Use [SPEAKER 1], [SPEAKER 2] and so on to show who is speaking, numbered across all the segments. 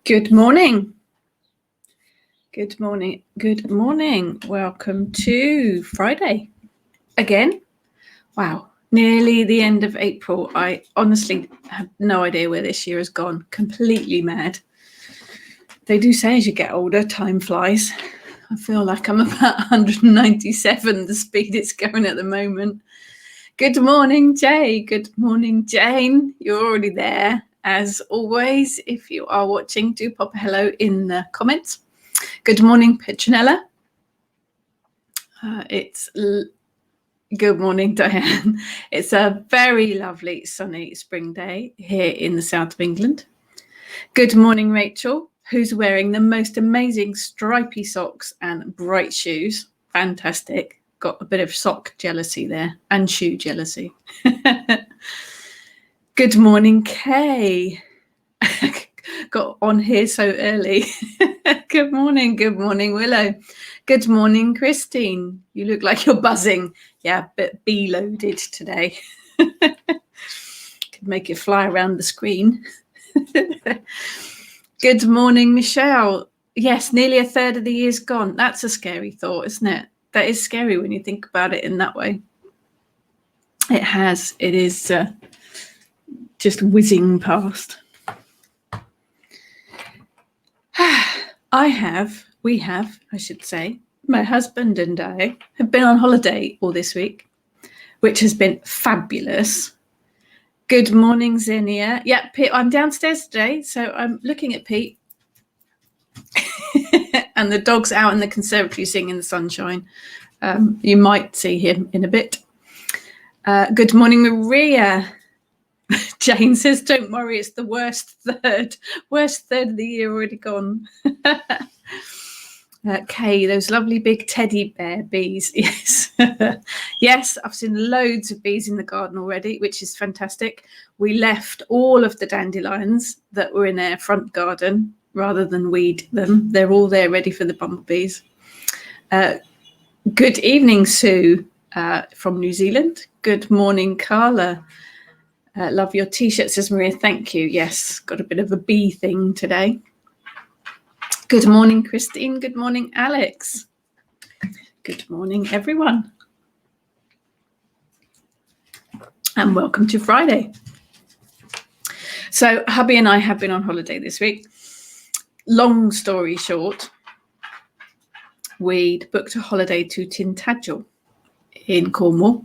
[SPEAKER 1] Good morning. Good morning. Good morning. Welcome to Friday again. Wow, nearly the end of April. I honestly have no idea where this year has gone. Completely mad. They do say as you get older, time flies. I feel like I'm about 197, the speed it's going at the moment. Good morning, Jay. Good morning, Jane. You're already there. As always, if you are watching, do pop a hello in the comments. Good morning, Petronella. Good morning, Diane. It's a very lovely sunny spring day here in the south of England. Good morning, Rachel, who's wearing the most amazing stripy socks and bright shoes. Fantastic. Got a bit of sock jealousy there and shoe jealousy. Good morning, Kay. Got on here so early. Good morning, Willow. Good morning, Christine. You look like you're buzzing. Yeah, a bit bee-loaded today. Could make it fly around the screen. Good morning, Michelle. Yes, nearly a third of the year's gone. That's a scary thought, isn't it? That is scary when you think about it in that way. It has. It is just whizzing past. My husband and I have been on holiday all this week, which has been fabulous. Good morning, Xenia. Yeah, Pete, I'm downstairs today, so I'm looking at Pete. And the dog's out in the conservatory singing in the sunshine. You might see him in a bit. Good morning, Maria. Jane says, don't worry, it's the worst third of the year already gone. Kay, those lovely big teddy bear bees. Yes. Yes, I've seen loads of bees in the garden already, which is fantastic. We left all of the dandelions that were in our front garden rather than weed them. They're all there ready for the bumblebees. Good evening, Sue, from New Zealand. Good morning, Carla. Love your t-shirt, says Maria. Thank you. Yes, got a bit of a bee thing today. Good morning, Christine. Good morning, Alex. Good morning, everyone. And welcome to Friday. So hubby and I have been on holiday this week. Long story short, we'd booked a holiday to Tintagel in Cornwall.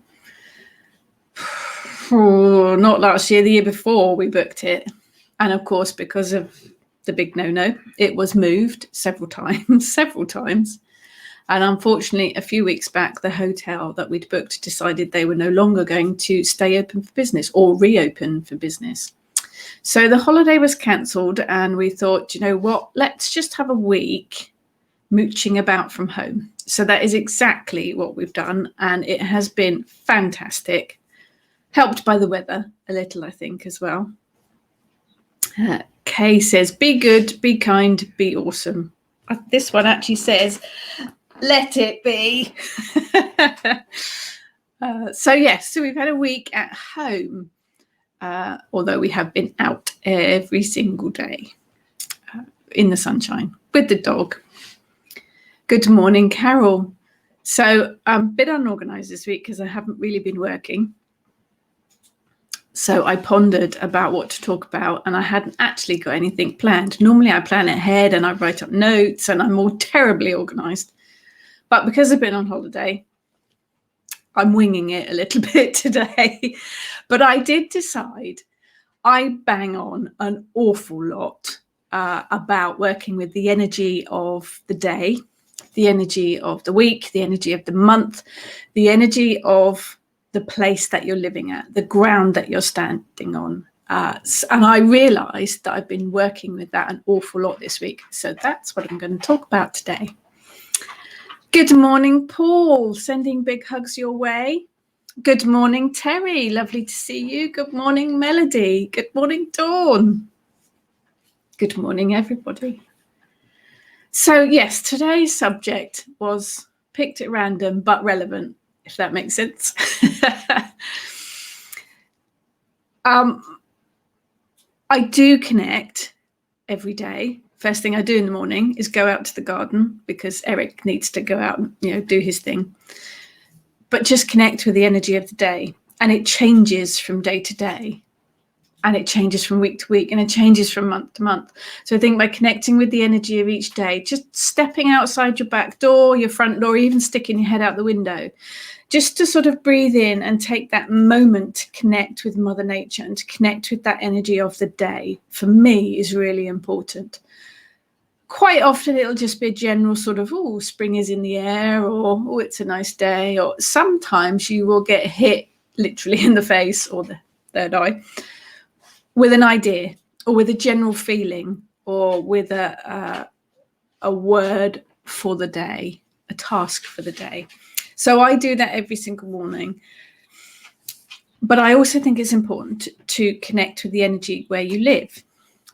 [SPEAKER 1] Not last year, the year before we booked it. And of course, because of the big no-no, it was moved several times. And unfortunately, a few weeks back, the hotel that we'd booked decided they were no longer going to stay open for business or reopen for business. So the holiday was cancelled and we thought, you know what, let's just have a week mooching about from home. So that is exactly what we've done. And it has been fantastic. Helped by the weather a little, I think, as well. Kay says, be good, be kind, be awesome. This one actually says, let it be. So we've had a week at home, although we have been out every single day in the sunshine with the dog. Good morning, Carol. So I'm a bit unorganised this week because I haven't really been working. So I pondered about what to talk about and I hadn't actually got anything planned. Normally I plan ahead and I write up notes and I'm all terribly organised. But because I've been on holiday, I'm winging it a little bit today. But I did decide I bang on an awful lot about working with the energy of the day, the energy of the week, the energy of the month, the energy of the place that you're living at, the ground that you're standing on. And I realised that I've been working with that an awful lot this week. So that's what I'm going to talk about today. Good morning, Paul. Sending big hugs your way. Good morning, Terry. Lovely to see you. Good morning, Melody. Good morning, Dawn. Good morning, everybody. So yes, today's subject was picked at random but relevant, if that makes sense. I do connect every day first thing I do in the morning is go out to the garden because Eric needs to go out and, do his thing. But just connect with the energy of the day. And it changes from day to day. And it changes from week to week. And it changes from month to month. So I think by connecting with the energy of each day, just stepping outside your back door, your front door, even sticking your head out the window, just to sort of breathe in and take that moment to connect with Mother Nature and to connect with that energy of the day, for me, is really important. Quite often it'll just be a general sort of, oh, spring is in the air, or, oh, it's a nice day. Or sometimes you will get hit literally in the face, or the third eye, with an idea or with a general feeling or with a word for the day, a task for the day. So I do that every single morning. But I also think it's important to connect with the energy where you live.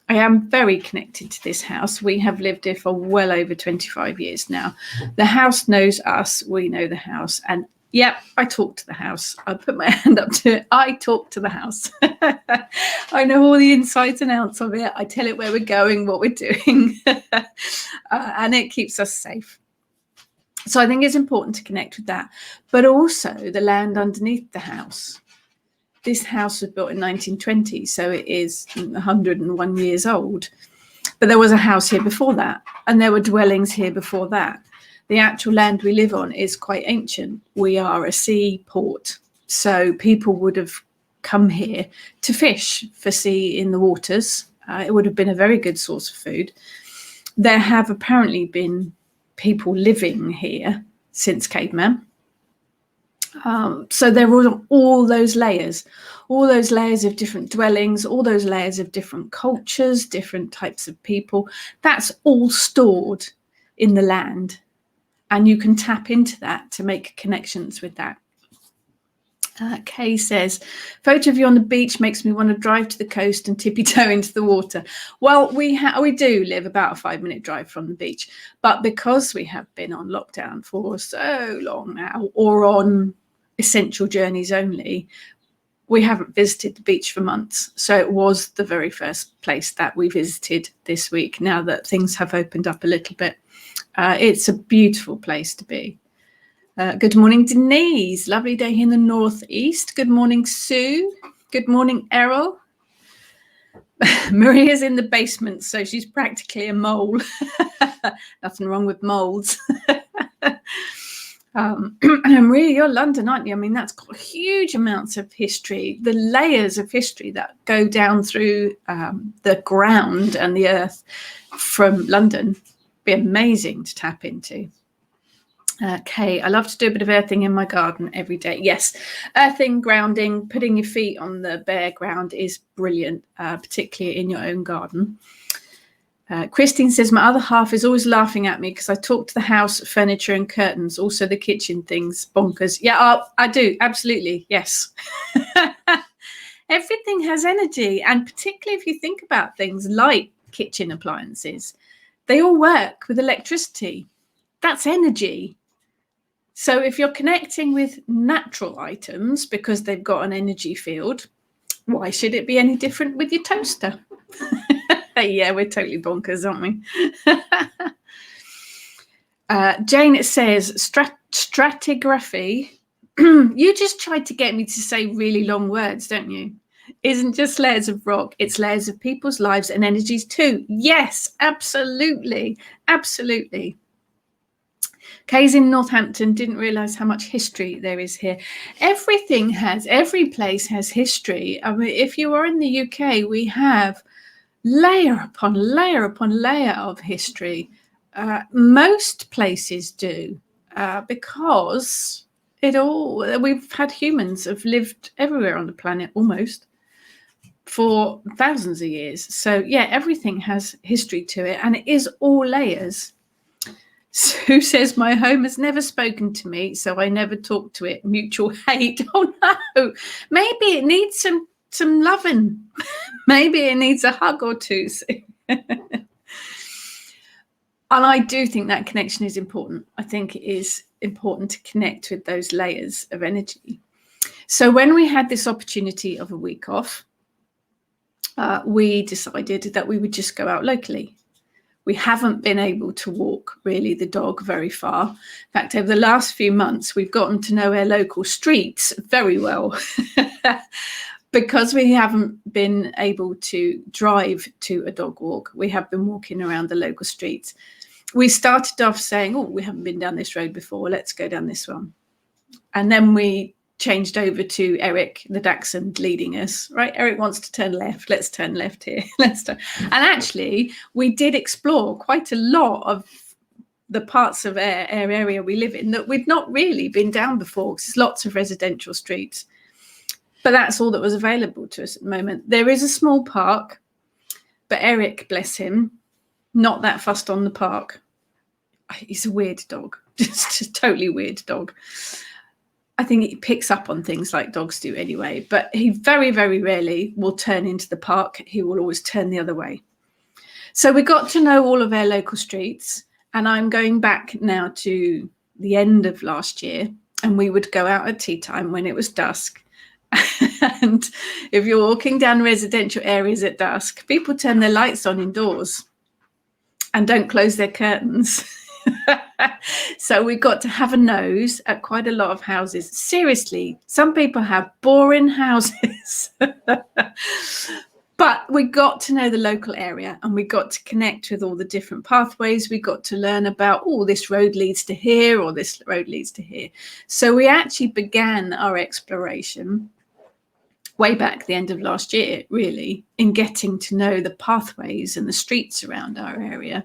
[SPEAKER 1] I am very connected to this house. We have lived here for well over 25 years now. The house knows us. We know the house. And yeah, I talk to the house. I put my hand up to it. I talk to the house. I know all the insides and outs of it. I tell it where we're going, what we're doing. And it keeps us safe. So I think it's important to connect with that. But also the land underneath the house. This house was built in 1920, so it is 101 years old. But there was a house here before that, and there were dwellings here before that. The actual land we live on is quite ancient. We are a seaport, so people would have come here to fish for sea in the waters. It would have been a very good source of food. There have apparently been people living here since caveman. So there were all those layers of different dwellings, all those layers of different cultures, different types of people. That's all stored in the land. And you can tap into that to make connections with that. Kay says, photo of you on the beach makes me want to drive to the coast and tippy-toe into the water. Well, we do live about a 5-minute drive from the beach. But because we have been on lockdown for so long now, or on essential journeys only, we haven't visited the beach for months. So it was the very first place that we visited this week, now that things have opened up a little bit. It's a beautiful place to be. Good morning, Denise. Lovely day here in the northeast. Good morning, Sue. Good morning, Errol. Maria's in the basement, so she's practically a mole. Nothing wrong with moles. And Maria, you're London, aren't you? I mean, that's got huge amounts of history, the layers of history that go down through the ground and the earth from London. Be amazing to tap into. Kay, I love to do a bit of earthing in my garden every day. Yes, earthing, grounding, putting your feet on the bare ground is brilliant, particularly in your own garden. Christine says, my other half is always laughing at me because I talk to the house, furniture and curtains, also the kitchen things, bonkers. Yeah, I do. Absolutely. Yes. Everything has energy. And particularly if you think about things like kitchen appliances, they all work with electricity. That's energy. So if you're connecting with natural items because they've got an energy field, why should it be any different with your toaster? Yeah, we're totally bonkers, aren't we? Jane says, stratigraphy. You just tried to get me to say really long words, don't you? Isn't just layers of rock, it's layers of people's lives and energies too. Yes, absolutely. Absolutely. Kay's in Northampton, didn't realise how much history there is here. Every place has history. I mean, if you are in the UK, we have layer upon layer upon layer of history. Most places do, because we've had humans have lived everywhere on the planet almost for thousands of years. So yeah, everything has history to it, and it is all layers. Sue says, my home has never spoken to me, so I never talk to it. Mutual hate. Oh no, maybe it needs some loving. Maybe it needs a hug or two. And I do think that connection is important. I think it is important to connect with those layers of energy. So when we had this opportunity of a week off, we decided that we would just go out locally. We haven't been able to walk really the dog very far. In fact, over the last few months, we've gotten to know our local streets very well because we haven't been able to drive to a dog walk. We have been walking around the local streets. We started off saying, oh, we haven't been down this road before. Let's go down this one. And then we changed over to Eric, the Dachshund, leading us. Right, Eric wants to turn left. Let's turn left here. Let's turn. And actually, we did explore quite a lot of the parts of our area we live in that we'd not really been down before, because there's lots of residential streets. But that's all that was available to us at the moment. There is a small park, but Eric, bless him, not that fussed on the park. He's a weird dog, just a totally weird dog. I think he picks up on things like dogs do anyway, but he very, very rarely will turn into the park. He will always turn the other way. So we got to know all of our local streets, and I'm going back now to the end of last year, and we would go out at tea time when it was dusk. And if you're walking down residential areas at dusk, people turn their lights on indoors and don't close their curtains. So we got to have a nose at quite a lot of houses. Seriously, some people have boring houses. But we got to know the local area, and we got to connect with all the different pathways. We got to learn about, oh, this road leads to here, or this road leads to here. So we actually began our exploration way back the end of last year, really, in getting to know the pathways and the streets around our area.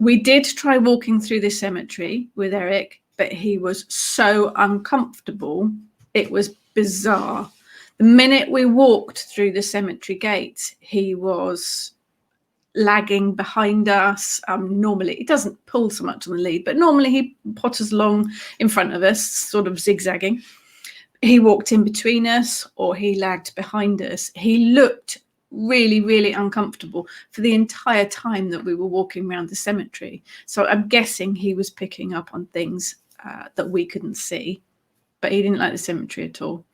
[SPEAKER 1] We did try walking through the cemetery with Eric, but he was so uncomfortable. It was bizarre. The minute we walked through the cemetery gate, he was lagging behind us. Normally, he doesn't pull so much on the lead, but normally he potters along in front of us, sort of zigzagging. He walked in between us, or he lagged behind us. He looked really, really uncomfortable for the entire time that we were walking around the cemetery. So I'm guessing he was picking up on things that we couldn't see, but he didn't like the cemetery at all.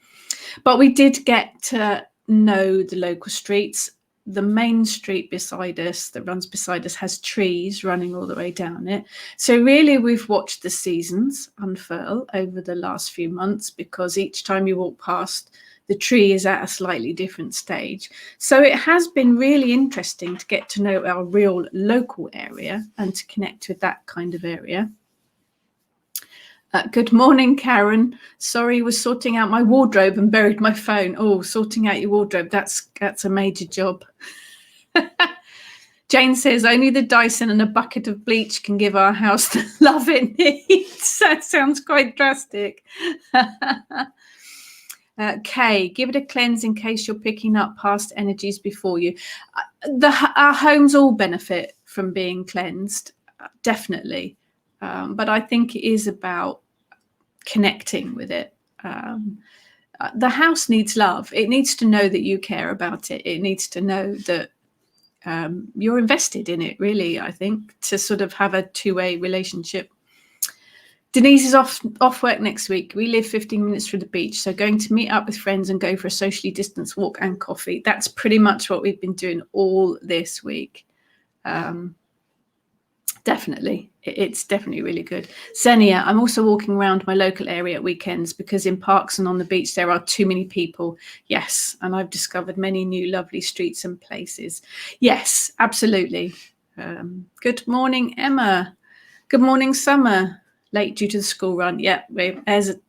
[SPEAKER 1] But we did get to know the local streets. The main street beside us, that runs beside us, has trees running all the way down it. So really, we've watched the seasons unfurl over the last few months, because each time you walk past, the tree is at a slightly different stage. So it has been really interesting to get to know our real local area and to connect with that kind of area. Good morning, Karen. Sorry, was sorting out my wardrobe and buried my phone. Oh, sorting out your wardrobe, that's a major job. Jane says, only the Dyson and a bucket of bleach can give our house the love it needs. That sounds quite drastic. Kay, give it a cleanse in case you're picking up past energies before you. Our homes all benefit from being cleansed, definitely. But I think it is about connecting with it. The house needs love. It needs to know that you care about it. It needs to know that you're invested in it, really, I think, to sort of have a two-way relationship. Denise is off work next week. We live 15 minutes from the beach, so going to meet up with friends and go for a socially distanced walk and coffee. That's pretty much what we've been doing all this week. Definitely. It's definitely really good. Xenia, I'm also walking around my local area at weekends because in parks and on the beach there are too many people. Yes, and I've discovered many new lovely streets and places. Yes, absolutely. Good morning, Emma. Good morning, Summer. Late due to the school run. Yeah, as a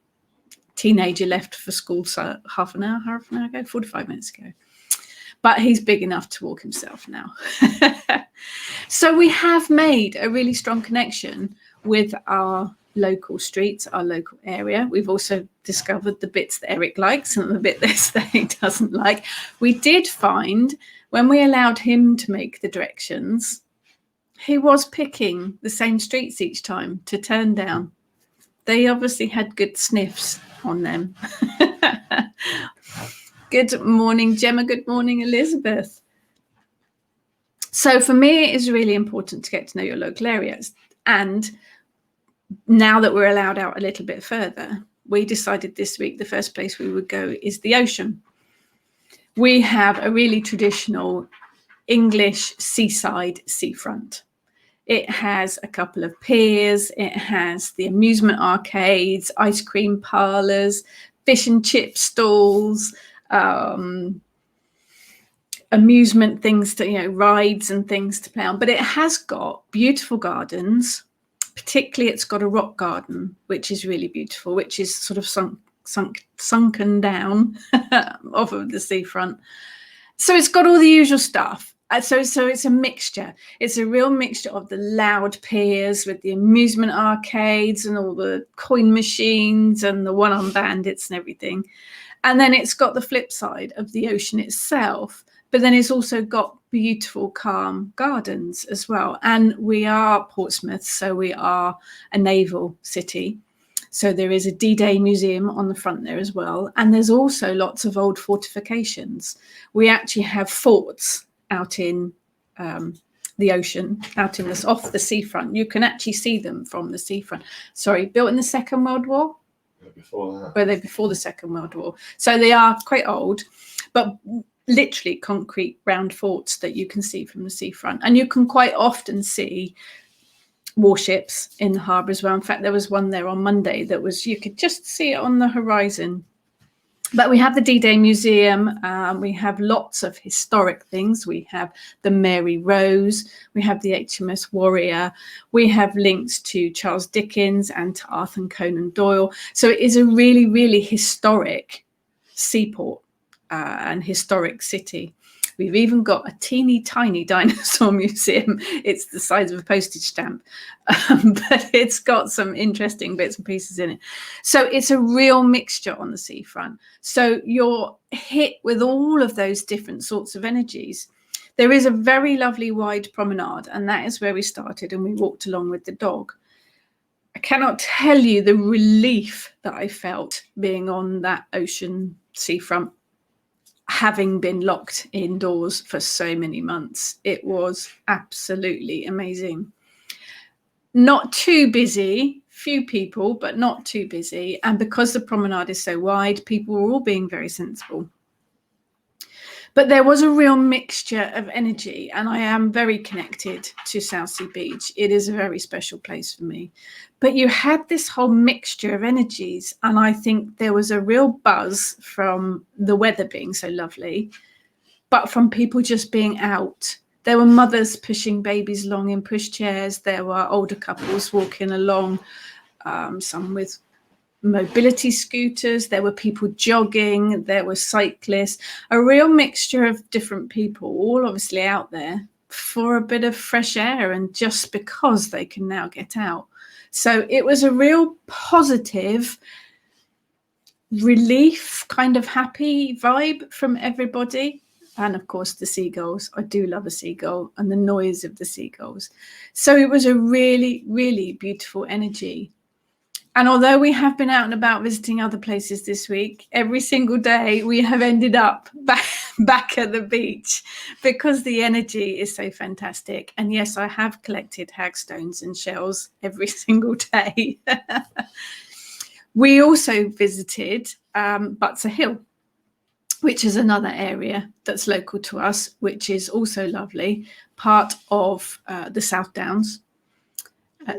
[SPEAKER 1] teenager left for school so half an hour ago, 45 minutes ago. But he's big enough to walk himself now. So we have made a really strong connection with our local streets, our local area. We've also discovered the bits that Eric likes and the bits that he doesn't like. We did find when we allowed him to make the directions, he was picking the same streets each time to turn down. They obviously had good sniffs on them. Good morning, Gemma. Good morning, Elizabeth. So for me, it is really important to get to know your local areas. And now that we're allowed out a little bit further, we decided this week the first place we would go is the ocean. We have a really traditional English seaside seafront. It has a couple of piers, it has the amusement arcades, ice cream parlours, fish and chip stalls, amusement things to, rides and things to play on. But it has got beautiful gardens. Particularly, it's got a rock garden, which is really beautiful, which is sort of sunken down off of the seafront. So it's got all the usual stuff. So it's a mixture. It's a real mixture of the loud piers with the amusement arcades and all the coin machines and the one-armed bandits and everything. And then it's got the flip side of the ocean itself. But then it's also got beautiful, calm gardens as well. And we are Portsmouth, so we are a naval city. So there is a D-Day museum on the front there as well. And there's also lots of old fortifications. We actually have forts out in the ocean, off the seafront. You can actually see them from the seafront. Sorry, built in the Second World War?
[SPEAKER 2] Before that.
[SPEAKER 1] Were they before the Second World War? So they are quite old, but literally concrete round forts that you can see from the seafront. And you can quite often see warships in the harbour as well. In fact, there was one there on Monday that was, you could just see it on the horizon. But we have the D-Day Museum. We have lots of historic things. We have the Mary Rose. We have the HMS Warrior. We have links to Charles Dickens and to Arthur Conan Doyle. So it is a really, really historic seaport and historic city. We've even got a teeny tiny dinosaur museum. It's the size of a postage stamp, but it's got some interesting bits and pieces in it. So it's a real mixture on the seafront. So you're hit with all of those different sorts of energies. There is a very lovely wide promenade, and that is where we started, and we walked along with the dog. I cannot tell you the relief that I felt being on that ocean seafront, having been locked indoors for so many months. It was absolutely amazing. Not too busy, few people, but not too busy. And because the promenade is so wide, people were all being very sensible. But there was a real mixture of energy, and I am very connected to Southsea Beach. It is a very special place for me. But you had this whole mixture of energies, and I think there was a real buzz from the weather being so lovely, but from people just being out. There were mothers pushing babies along in pushchairs. There were older couples walking along, some with mobility scooters. There were people jogging. There were cyclists. A real mixture of different people, all obviously out there for a bit of fresh air and just because they can now get out. So it was a real positive, relief, kind of happy vibe from everybody. And of course, the seagulls. I do love a seagull and the noise of the seagulls. So it was a really, really beautiful energy. And although we have been out and about visiting other places this week, every single day we have ended up back at the beach because the energy is so fantastic. And yes, I have collected hagstones and shells every single day. We also visited Butser Hill, which is another area that's local to us, which is also lovely, part of the South Downs.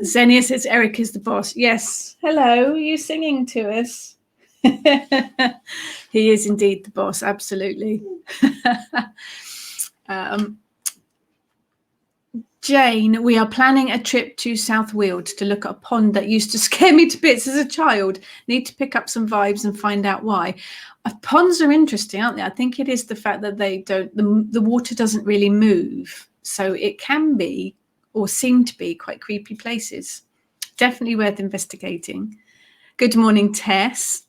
[SPEAKER 1] Xenia says Eric is the boss. Yes. Hello. Are you singing to us? He is indeed the boss. Absolutely. Jane, we are planning a trip to South Weald to look at a pond that used to scare me to bits as a child. Need to pick up some vibes and find out why. Ponds are interesting, aren't they? I think it is the fact that they don't, the water doesn't really move. So it can be or seem to be quite creepy places. Definitely worth investigating. Good morning, Tess.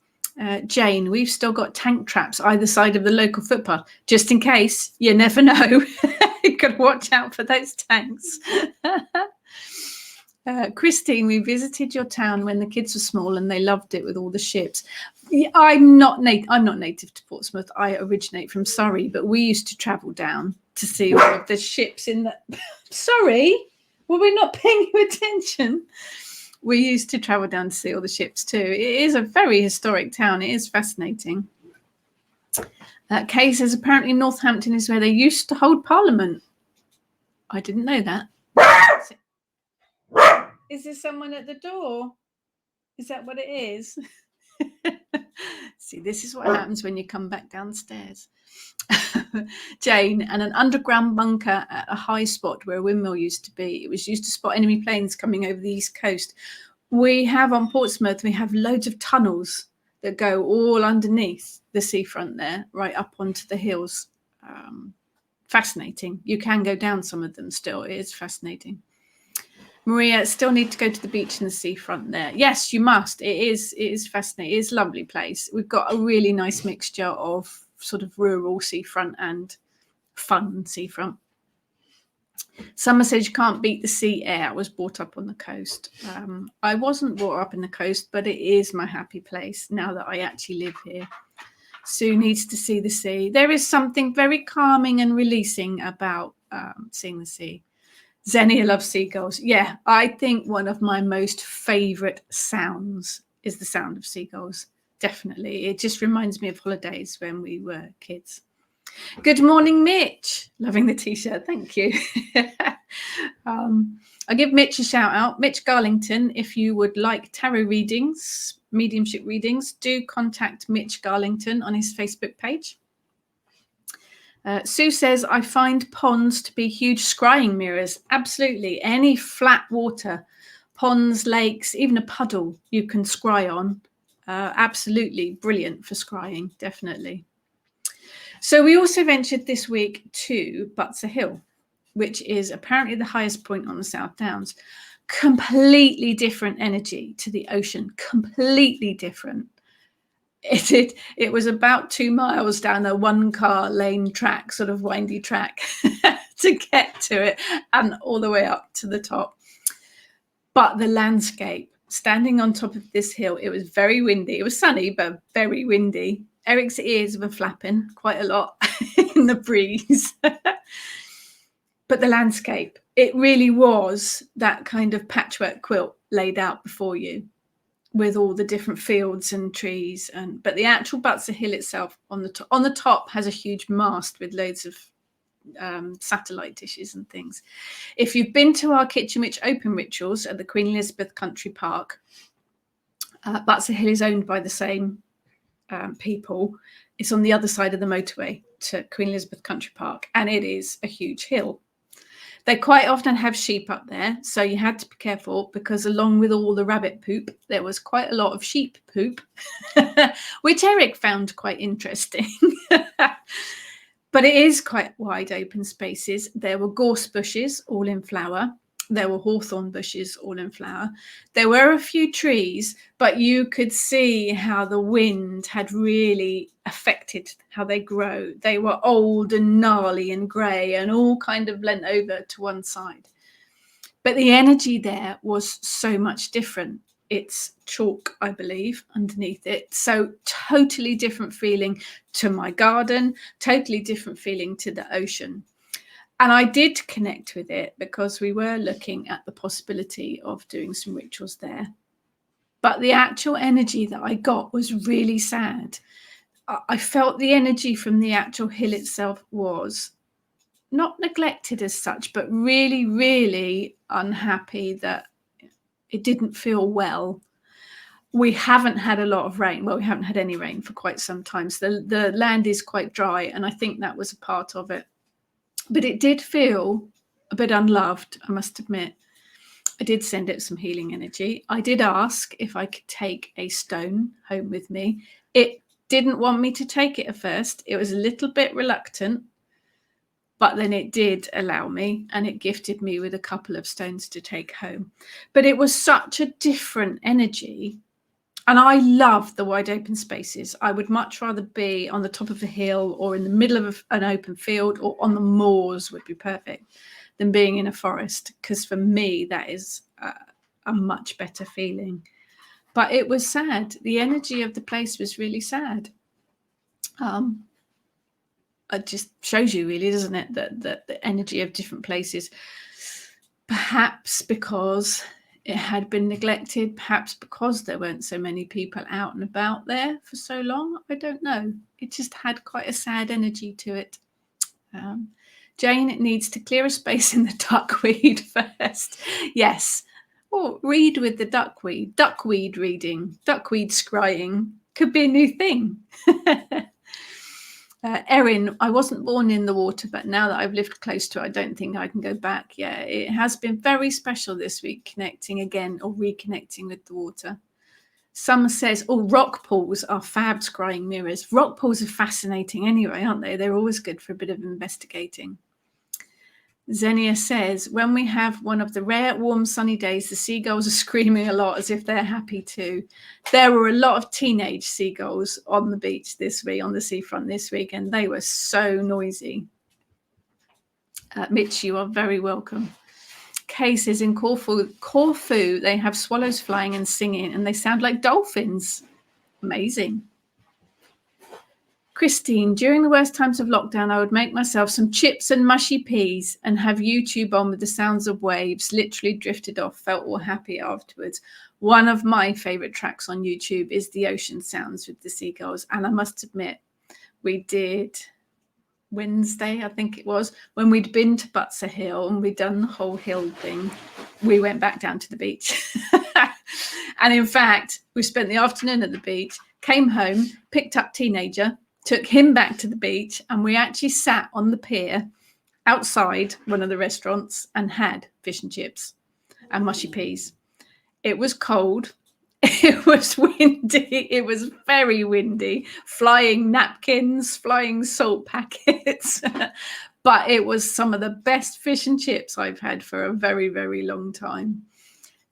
[SPEAKER 1] Jane, we've still got tank traps either side of the local footpath, just in case. You never know. You could watch out for those tanks. Christine, we visited your town when the kids were small and they loved it with all the ships. I'm not native to Portsmouth. I originate from Surrey, but we used to travel down to see all of the ships in the... Sorry, were we not paying you attention? We used to travel down to see all the ships too. It is a very historic town. It is fascinating. Kay says apparently Northampton is where they used to hold Parliament. I didn't know that. Is there someone at the door? Is that what it is? See, this is what happens when you come back downstairs. Jane, and an underground bunker at a high spot where a windmill used to be. It was used to spot enemy planes coming over the east coast. We have on Portsmouth, we have loads of tunnels that go all underneath the seafront there, right up onto the hills. Fascinating. You can go down some of them still. It is fascinating. Maria, still need to go to the beach and the seafront there. Yes, you must. It is fascinating. It is a lovely place. We've got a really nice mixture of sort of rural seafront and fun seafront. Summer says you can't beat the sea air. I was brought up on the coast. I wasn't brought up in the coast, but it is my happy place now that I actually live here. Sue needs to see the sea. There is something very calming and releasing about seeing the sea. Xenia loves seagulls. Yeah, I think one of my most favourite sounds is the sound of seagulls. Definitely. It just reminds me of holidays when we were kids. Good morning, Mitch. Loving the t-shirt. Thank you. I'll give Mitch a shout out. Mitch Garlington, if you would like tarot readings, mediumship readings, do contact Mitch Garlington on his Facebook page. Sue says, I find ponds to be huge scrying mirrors. Absolutely. Any flat water, ponds, lakes, even a puddle you can scry on. Absolutely brilliant for scrying, definitely. So we also ventured this week to Butser Hill, which is apparently the highest point on the South Downs. Completely different energy to the ocean, completely different. It was about 2 miles down a 1-car lane track, sort of windy track to get to it and all the way up to the top. But the landscape, standing on top of this hill, it was very windy. It was sunny, but very windy. Eric's ears were flapping quite a lot in the breeze. But the landscape, it really was that kind of patchwork quilt laid out before you, with all the different fields and trees, but the actual Butser Hill itself on the top has a huge mast with loads of satellite dishes and things. If you've been to our Kitchen Witch Open Rituals at the Queen Elizabeth Country Park, Butser Hill is owned by the same people. It's on the other side of the motorway to Queen Elizabeth Country Park, and it is a huge hill. They quite often have sheep up there, so you had to be careful because along with all the rabbit poop, there was quite a lot of sheep poop, which Eric found quite interesting. But it is quite wide open spaces. There were gorse bushes all in flower. There were hawthorn bushes all in flower. There were a few trees, but you could see how the wind had really affected how they grow. They were old and gnarly and grey and all kind of leant over to one side. But the energy there was so much different. It's chalk, I believe, underneath it. So totally different feeling to my garden, totally different feeling to the ocean. And I did connect with it because we were looking at the possibility of doing some rituals there. But the actual energy that I got was really sad. I felt the energy from the actual hill itself was not neglected as such, but really, really unhappy that it didn't feel well. We haven't had a lot of rain. Well, we haven't had any rain for quite some time. So the land is quite dry, and I think that was a part of it. But it did feel a bit unloved, I must admit. I did send it some healing energy. I did ask if I could take a stone home with me. It didn't want me to take it at first. It was a little bit reluctant, but then it did allow me, and it gifted me with a couple of stones to take home. But it was such a different energy. And I love the wide open spaces. I would much rather be on the top of a hill or in the middle of an open field, or on the moors would be perfect, than being in a forest, because for me that is a much better feeling. But it was sad. The energy of the place was really sad. It just shows you, really, doesn't it, that the energy of different places, perhaps because it had been neglected, perhaps because there weren't so many people out and about there for so long. I don't know. It just had quite a sad energy to it. Jane needs to clear a space in the duckweed first. Yes. Or read with the duckweed. Duckweed reading. Duckweed scrying. Could be a new thing. Erin, I wasn't born in the water, but now that I've lived close to it, I don't think I can go back. Yeah, it has been very special this week, connecting again or reconnecting with the water. Summer says, oh, rock pools are fab scrying mirrors. Rock pools are fascinating anyway, aren't they? They're always good for a bit of investigating. Xenia says, when we have one of the rare warm sunny days, the seagulls are screaming a lot as if they're happy too. There were a lot of teenage seagulls on the beach this week, on the seafront this week, and they were so noisy. Mitch, you are very welcome. Kay says, in Corfu, they have swallows flying and singing, and they sound like dolphins. Amazing. Christine, during the worst times of lockdown, I would make myself some chips and mushy peas and have YouTube on with the sounds of waves. Literally drifted off, felt all happy afterwards. One of my favourite tracks on YouTube is the ocean sounds with the seagulls. And I must admit, we did Wednesday, I think it was, when we'd been to Butser Hill and we'd done the whole hill thing. We went back down to the beach. And in fact, we spent the afternoon at the beach, came home, picked up Teenager, took him back to the beach, and we actually sat on the pier outside one of the restaurants and had fish and chips and mushy peas. It was cold. It was windy. It was very windy. Flying napkins, flying salt packets. But it was some of the best fish and chips I've had for a very, very long time.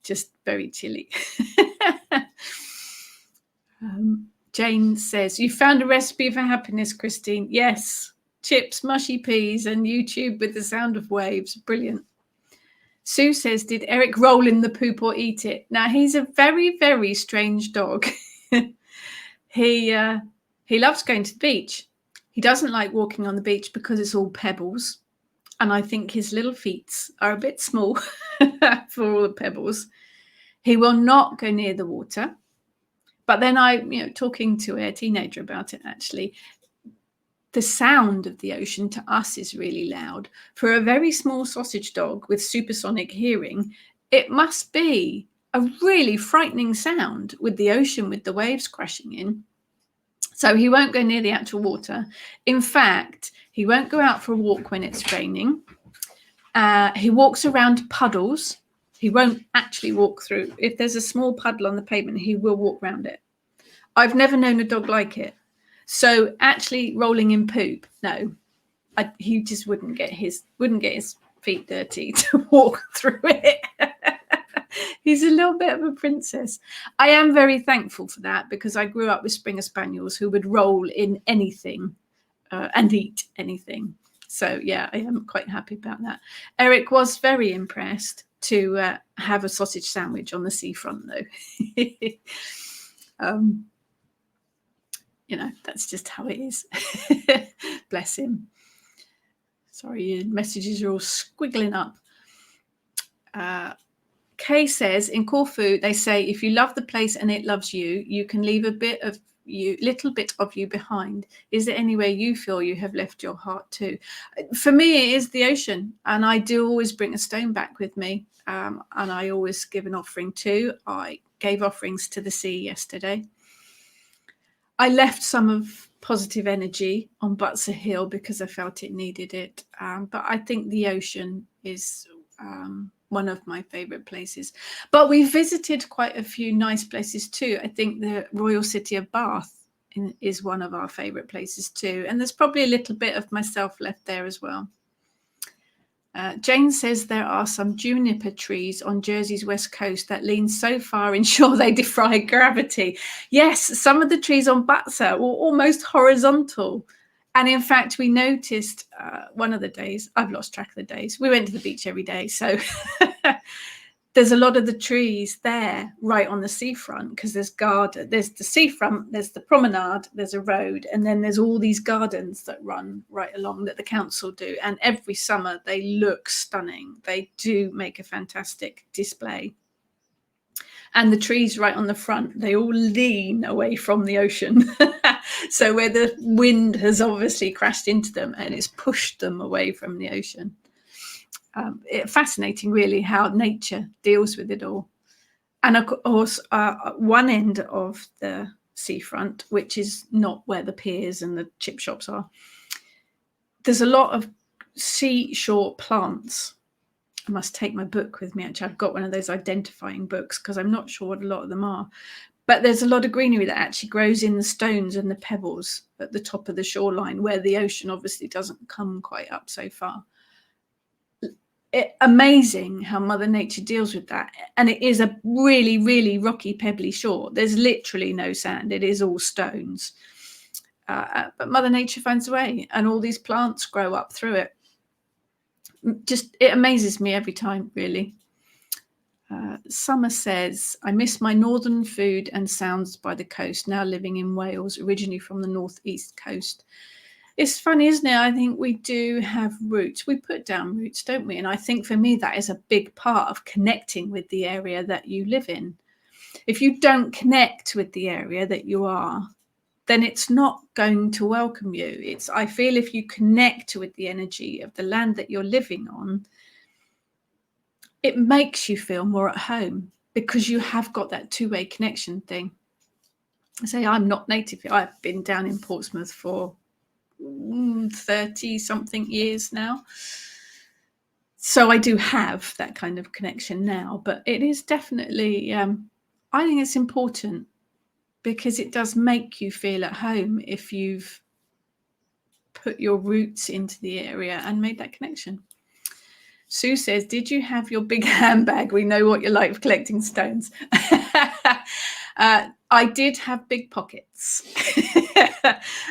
[SPEAKER 1] Just very chilly. Jane says, you found a recipe for happiness, Christine. Yes, chips, mushy peas, and YouTube with the sound of waves. Brilliant. Sue says, did Eric roll in the poop or eat it? Now, he's a very, very strange dog. He loves going to the beach. He doesn't like walking on the beach because it's all pebbles. And I think his little feet are a bit small for all the pebbles. He will not go near the water. But then talking to a teenager about it, actually, the sound of the ocean to us is really loud. For a very small sausage dog with supersonic hearing, it must be a really frightening sound with the ocean, with the waves crashing in. So he won't go near the actual water. In fact, he won't go out for a walk when it's raining. He walks around puddles. He won't actually walk through. If there's a small puddle on the pavement, he will walk around it. I've never known a dog like it. So actually rolling in poop, no. He just wouldn't get his feet dirty to walk through it. He's a little bit of a princess. I am very thankful for that because I grew up with Springer Spaniels who would roll in anything and eat anything. So yeah, I am quite happy about that. Eric was very impressed to have a sausage sandwich on the seafront, though. That's just how it is. Bless him. Sorry, your messages are all squiggling up. Kay says, in Corfu, they say, if you love the place and it loves you, you can leave a little bit of you behind. Is there anywhere you feel you have left your heart to? For me, it is the ocean. And I do always bring a stone back with me. And I always give an offering too. I gave offerings to the sea yesterday. I left some of positive energy on Butser Hill because I felt it needed it. But I think the ocean is one of my favourite places. But we visited quite a few nice places too. I think the Royal City of Bath is one of our favourite places too. And there's probably a little bit of myself left there as well. Jane says there are some juniper trees on Jersey's west coast that lean so far inshore they defy gravity. Yes, some of the trees on Butser were almost horizontal. And in fact, we noticed one of the days, I've lost track of the days, we went to the beach every day. So there's a lot of the trees there right on the seafront because there's the seafront, there's the promenade, there's a road, and then there's all these gardens that run right along that the council do. And every summer they look stunning. They do make a fantastic display. And the trees right on the front, they all lean away from the ocean. So where the wind has obviously crashed into them and it's pushed them away from the ocean. Fascinating, really, how nature deals with it all. And of course, one end of the seafront, which is not where the piers and the chip shops are, there's a lot of seashore plants. I must take my book with me. Actually, I've got one of those identifying books because I'm not sure what a lot of them are. But there's a lot of greenery that actually grows in the stones and the pebbles at the top of the shoreline, where the ocean obviously doesn't come quite up so far. Amazing how Mother Nature deals with that. And it is a really, really rocky, pebbly shore. There's literally no sand. It is all stones. But Mother Nature finds a way, and all these plants grow up through it. Just, it amazes me every time, really. Summer says, I miss my northern food and sounds by the coast, now living in Wales, originally from the northeast coast. It's funny, isn't it? I think we do have roots. We put down roots, don't we? And I think for me, that is a big part of connecting with the area that you live in. If you don't connect with the area that you are, then it's not going to welcome you. I feel if you connect with the energy of the land that you're living on, it makes you feel more at home because you have got that two-way connection thing. I say I'm not native. I've been down in Portsmouth for 30 something years now. So I do have that kind of connection now, but it is definitely, I think it's important because it does make you feel at home if you've put your roots into the area and made that connection. Sue says, did you have your big handbag? We know what you like for collecting stones. I did have big pockets.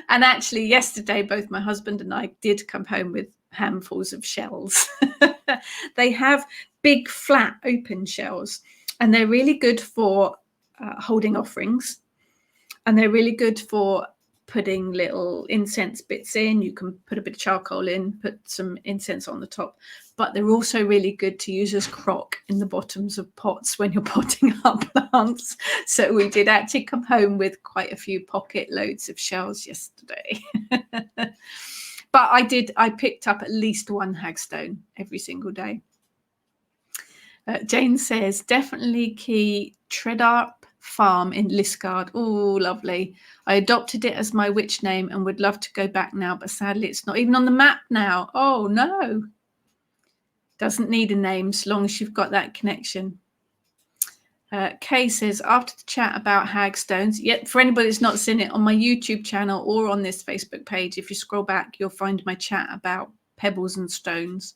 [SPEAKER 1] And actually yesterday, both my husband and I did come home with handfuls of shells. They have big, flat, open shells, and they're really good for holding offerings. And they're really good for putting little incense bits in. You can put a bit of charcoal in, put some incense on the top. But they're also really good to use as crock in the bottoms of pots when you're potting up plants. So we did actually come home with quite a few pocket loads of shells yesterday. But I picked up at least one hagstone every single day. Jane says, definitely key Tredarp Farm in Liskeard. Oh, lovely. I adopted it as my witch name and would love to go back now, but sadly it's not even on the map now. Oh, no. Doesn't need a name as long as you've got that connection. Kay says, after the chat about hagstones, yet for anybody that's not seen it on my YouTube channel or on this Facebook page, if you scroll back, you'll find my chat about pebbles and stones.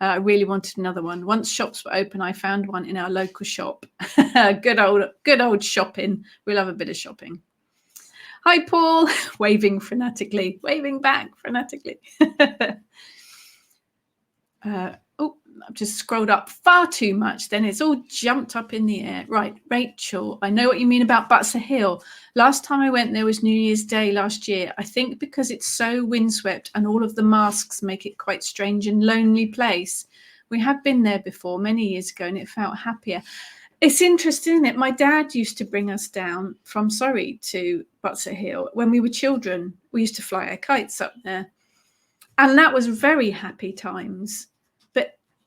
[SPEAKER 1] I really wanted another one. Once shops were open, I found one in our local shop. Good old shopping. We love a bit of shopping. Hi, Paul. Waving frantically. Waving back frantically. I've just scrolled up far too much. Then it's all jumped up in the air. Right, Rachel, I know what you mean about Butser Hill. Last time I went there was New Year's Day last year. I think because it's so windswept and all of the masks make it quite strange and lonely place. We have been there before many years ago and it felt happier. It's interesting, isn't it? My dad used to bring us down from Surrey to Butser Hill when we were children. We used to fly our kites up there. And that was very happy times.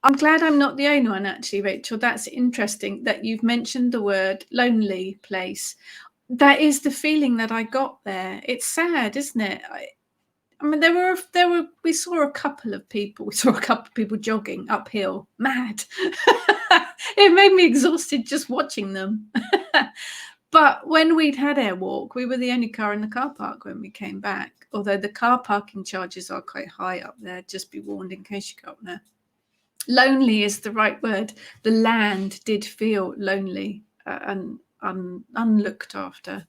[SPEAKER 1] I'm glad I'm not the only one, actually, Rachel. That's interesting that you've mentioned the word lonely place. That is the feeling that I got there. It's sad, isn't it? I mean, we saw a couple of people jogging uphill, mad. It made me exhausted just watching them. But when we'd had our walk, we were the only car in the car park when we came back. Although the car parking charges are quite high up there, just be warned in case you go up there. Lonely is the right word. The land did feel lonely and unlooked after.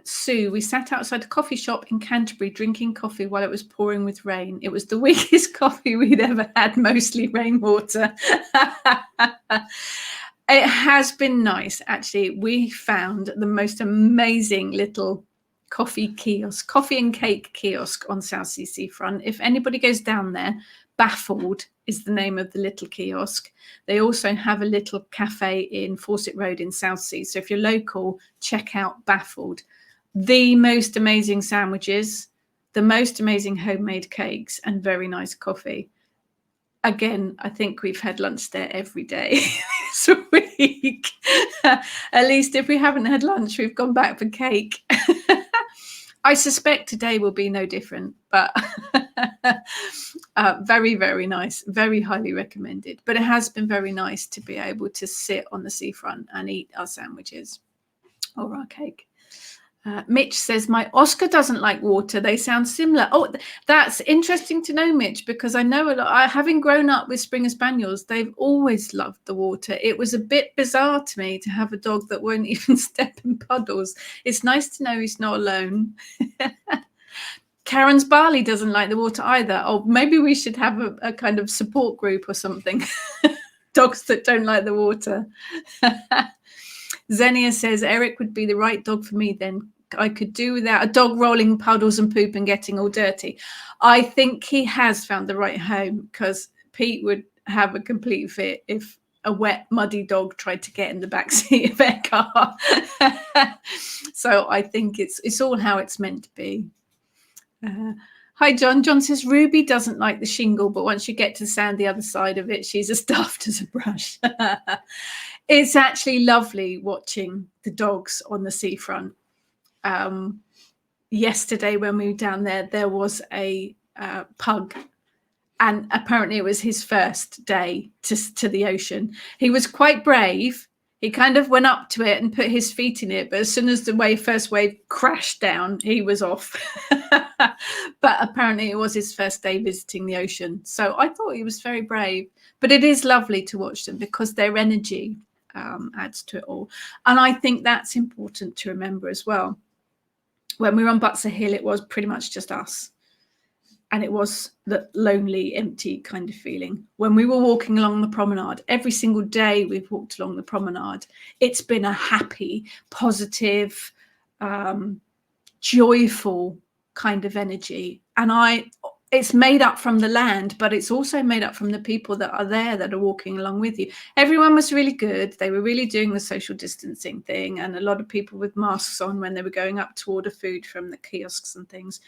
[SPEAKER 1] Sue, we sat outside a coffee shop in Canterbury drinking coffee while it was pouring with rain. It was the weakest coffee we'd ever had, mostly rainwater. It has been nice, actually. We found the most amazing little coffee kiosk, coffee and cake kiosk on Southsea Seafront. If anybody goes down there, Baffled is the name of the little kiosk. They also have a little cafe in Fawcett Road in Southsea. So if you're local, check out Baffled. The most amazing sandwiches, the most amazing homemade cakes, and very nice coffee. Again, I think we've had lunch there every day this week. At least if we haven't had lunch, we've gone back for cake. I suspect today will be no different, but very, very nice, very highly recommended. But it has been very nice to be able to sit on the seafront and eat our sandwiches or our cake. Mitch says, my Oscar doesn't like water. They sound similar. Oh, that's interesting to know, Mitch, because I know a lot. Having grown up with Springer Spaniels, they've always loved the water. It was a bit bizarre to me to have a dog that won't even step in puddles. It's nice to know he's not alone. Karen's Barley doesn't like the water either. Oh, maybe we should have a kind of support group or something. Dogs that don't like the water. Xenia says, Eric would be the right dog for me then. I could do without a dog rolling puddles and poop and getting all dirty. I think he has found the right home, because Pete would have a complete fit if a wet, muddy dog tried to get in the back seat of their car. So I think it's all how it's meant to be. Hi, John. John says, Ruby doesn't like the shingle, but once you get to sand the other side of it, she's as daft as a brush. It's actually lovely watching the dogs on the seafront. Yesterday when we were down there was a pug, and apparently it was his first day to the ocean. He was quite brave. He kind of went up to it and put his feet in it, but as soon as the first wave crashed down, he was off. But apparently it was his first day visiting the ocean. So I thought he was very brave. But it is lovely to watch them because their energy adds to it all. And I think that's important to remember as well. When we were on Butser Hill, it was pretty much just us. And it was the lonely, empty kind of feeling. When we were walking along the promenade, every single day we've walked along the promenade, it's been a happy, positive, joyful kind of energy. And it's made up from the land, but it's also made up from the people that are there that are walking along with you. Everyone was really good. They were really doing the social distancing thing, and a lot of people with masks on when they were going up to order food from the kiosks and things.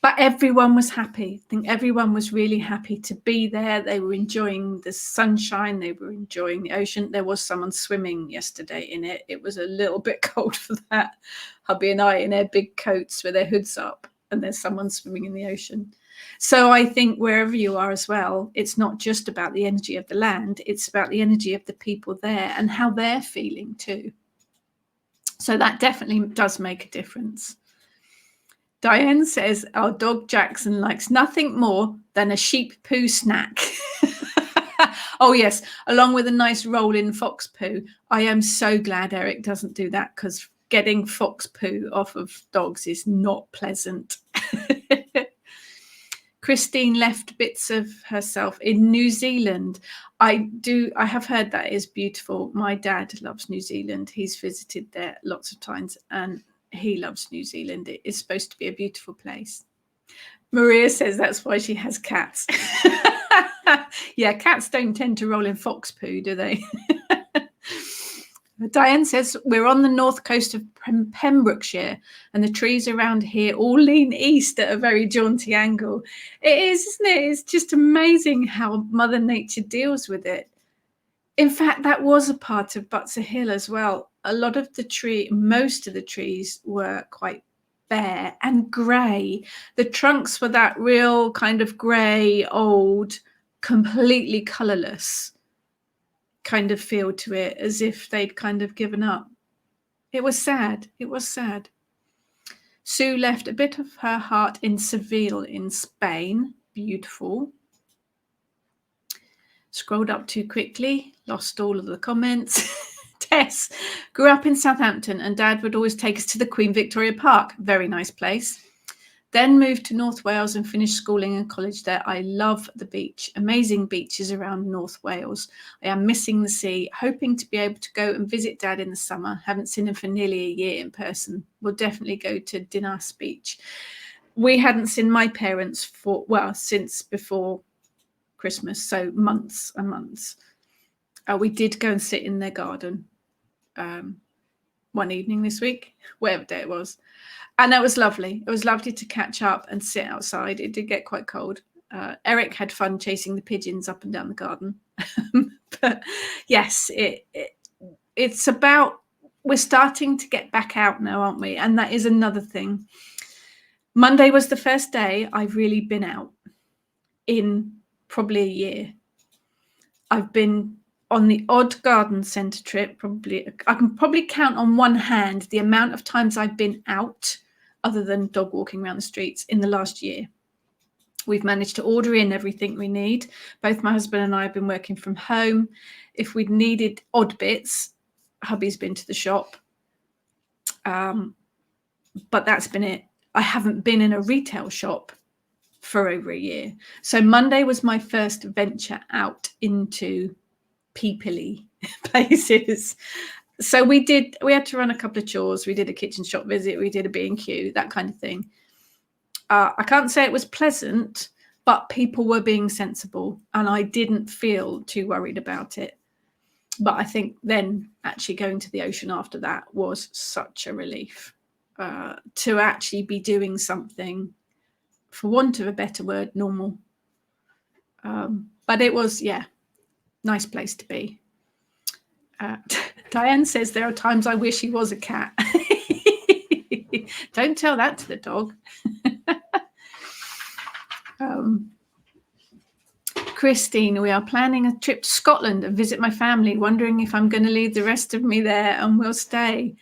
[SPEAKER 1] But everyone was happy. I think everyone was really happy to be there. They were enjoying the sunshine. They were enjoying the ocean. There was someone swimming yesterday in it. It was a little bit cold for that. Hubby and I in their big coats with their hoods up, and there's someone swimming in the ocean. So I think wherever you are as well, it's not just about the energy of the land. It's about the energy of the people there and how they're feeling too. So that definitely does make a difference. Diane says, our dog Jackson likes nothing more than a sheep poo snack. Oh, yes, along with a nice roll in fox poo. I am so glad Eric doesn't do that, because getting fox poo off of dogs is not pleasant. Christine left bits of herself in New Zealand. I have heard that is beautiful. My dad loves New Zealand. He's visited there lots of times, and he loves New Zealand. It is supposed to be a beautiful place. Maria says that's why she has cats. Yeah, cats don't tend to roll in fox poo, do they? Diane says, we're on the north coast of Pembrokeshire, and the trees around here all lean east at a very jaunty angle. It is, isn't it? It's just amazing how Mother Nature deals with it. In fact, that was a part of Butser Hill as well. A lot of most of the trees were quite bare and grey. The trunks were that real kind of grey, old, completely colourless kind of feel to it, as if they'd kind of given up. It was sad. It was sad. Sue left a bit of her heart in Seville in Spain. Beautiful. Scrolled up too quickly, lost all of the comments. Tess grew up in Southampton, and Dad would always take us to the Queen Victoria Park. Very nice place. Then moved to North Wales and finished schooling and college there. I love the beach. Amazing beaches around North Wales. I am missing the sea, hoping to be able to go and visit Dad in the summer. Haven't seen him for nearly a year in person. We'll definitely go to Dinas Beach. We hadn't seen my parents since before Christmas, so months and months. We did go and sit in their garden one evening this week, whatever day it was. And that was lovely. It was lovely to catch up and sit outside. It did get quite cold. Eric had fun chasing the pigeons up and down the garden. But yes, it's about, we're starting to get back out now, aren't we? And that is another thing. Monday was the first day I've really been out in probably a year. I've been on the odd garden centre trip. I can probably count on one hand the amount of times I've been out, other than dog walking around the streets, in the last year. We've managed to order in everything we need. Both my husband and I have been working from home. If we'd needed odd bits, hubby's been to the shop. But that's been it. I haven't been in a retail shop for over a year. So Monday was my first venture out into people-y places. So we had to run a couple of chores. We did a kitchen shop visit. We did a B&Q, that kind of thing. I can't say it was pleasant, but people were being sensible and I didn't feel too worried about it. But I think then actually going to the ocean after that was such a relief to actually be doing something, for want of a better word, normal. But it was, nice place to be. Diane says there are times I wish he was a cat. Don't tell that to the dog. Christine, we are planning a trip to Scotland and visit my family, wondering if I'm going to leave the rest of me there and we'll stay.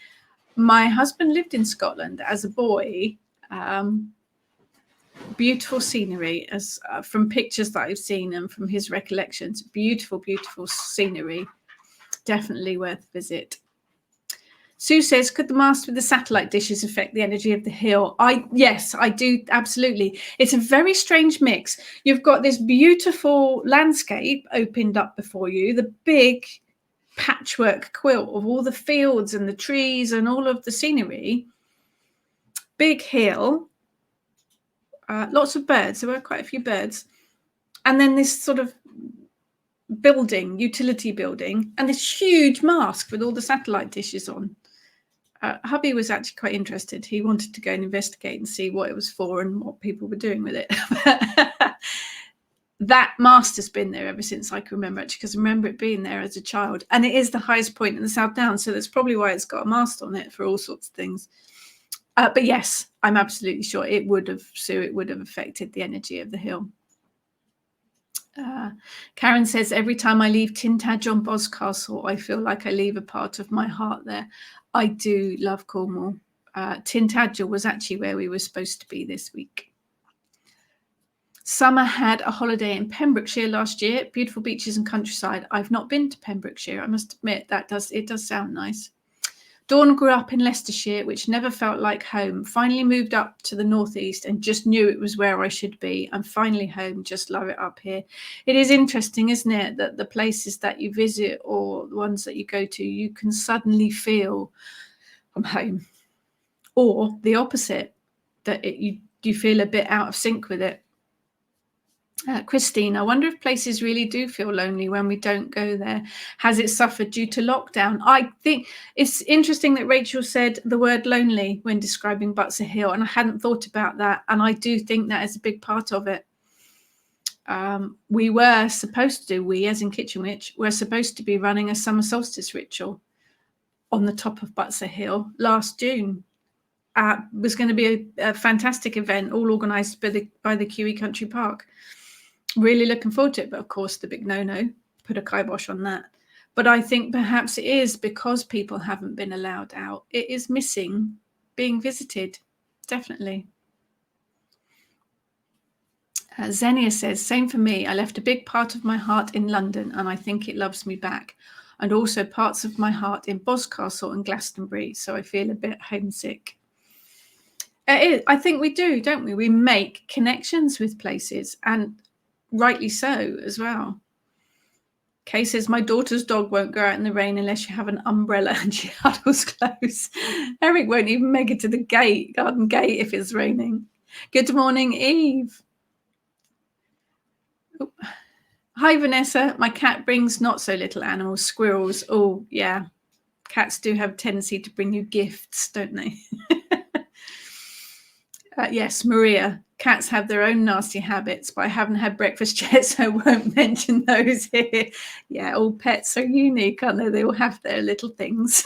[SPEAKER 1] My husband lived in Scotland as a boy. Beautiful scenery, as from pictures that I've seen and from his recollections. Beautiful, beautiful scenery. Definitely worth a visit. Sue says, could the mast with the satellite dishes affect the energy of the hill? Yes, I do, absolutely. It's a very strange mix. You've got this beautiful landscape opened up before you, the big patchwork quilt of all the fields and the trees and all of the scenery. Big hill, lots of birds. There were quite a few birds. And then this sort of building, utility building, and this huge mast with all the satellite dishes on. Hubby was actually quite interested. He wanted to go and investigate and see what it was for and what people were doing with it. That mast has been there ever since I can remember, actually, because I remember it being there as a child. And it is the highest point in the South Downs, so that's probably why it's got a mast on it for all sorts of things. But yes, I'm absolutely sure it would have, Sue, it would have affected the energy of the hill. Karen says, every time I leave Tintagel on Boscastle, I feel like I leave a part of my heart there. I do love Cornwall. Tintagel was actually where we were supposed to be this week. Summer had a holiday in Pembrokeshire last year. Beautiful beaches and countryside. I've not been to Pembrokeshire, I must admit. It does sound nice. Dawn grew up in Leicestershire, which never felt like home. Finally moved up to the northeast and just knew it was where I should be. I'm finally home. Just love it up here. It is interesting, isn't it, that the places that you visit or the ones that you go to, you can suddenly feel I'm home. Or the opposite, that you feel a bit out of sync with it. Christine, I wonder if places really do feel lonely when we don't go there. Has it suffered due to lockdown? I think it's interesting that Rachel said the word lonely when describing Butser Hill, and I hadn't thought about that. And I do think that is a big part of it. We were supposed to, we as in Kitchen Witch, were supposed to be running a summer solstice ritual on the top of Butser Hill last June. It was going to be a fantastic event, all organised by the QE Country Park. Really looking forward to it, but of course the big no-no, put a kibosh on that. But I think perhaps it is because people haven't been allowed out. It is missing being visited, definitely. Xenia says, same for me. I left a big part of my heart in London and I think it loves me back. And also parts of my heart in Boscastle and Glastonbury, so I feel a bit homesick. I think we do, don't we? We make connections with places, and rightly so as well. Kay says, my daughter's dog won't go out in the rain unless you have an umbrella and she huddles close. Eric won't even make it to the garden gate if it's raining. Good morning, Eve. Oh. Hi, Vanessa. My cat brings not so little animals, squirrels. Oh, yeah. Cats do have a tendency to bring you gifts, don't they? Yes, Maria. Cats have their own nasty habits, but I haven't had breakfast yet, so I won't mention those here. Yeah, all pets are unique, aren't they? They all have their little things.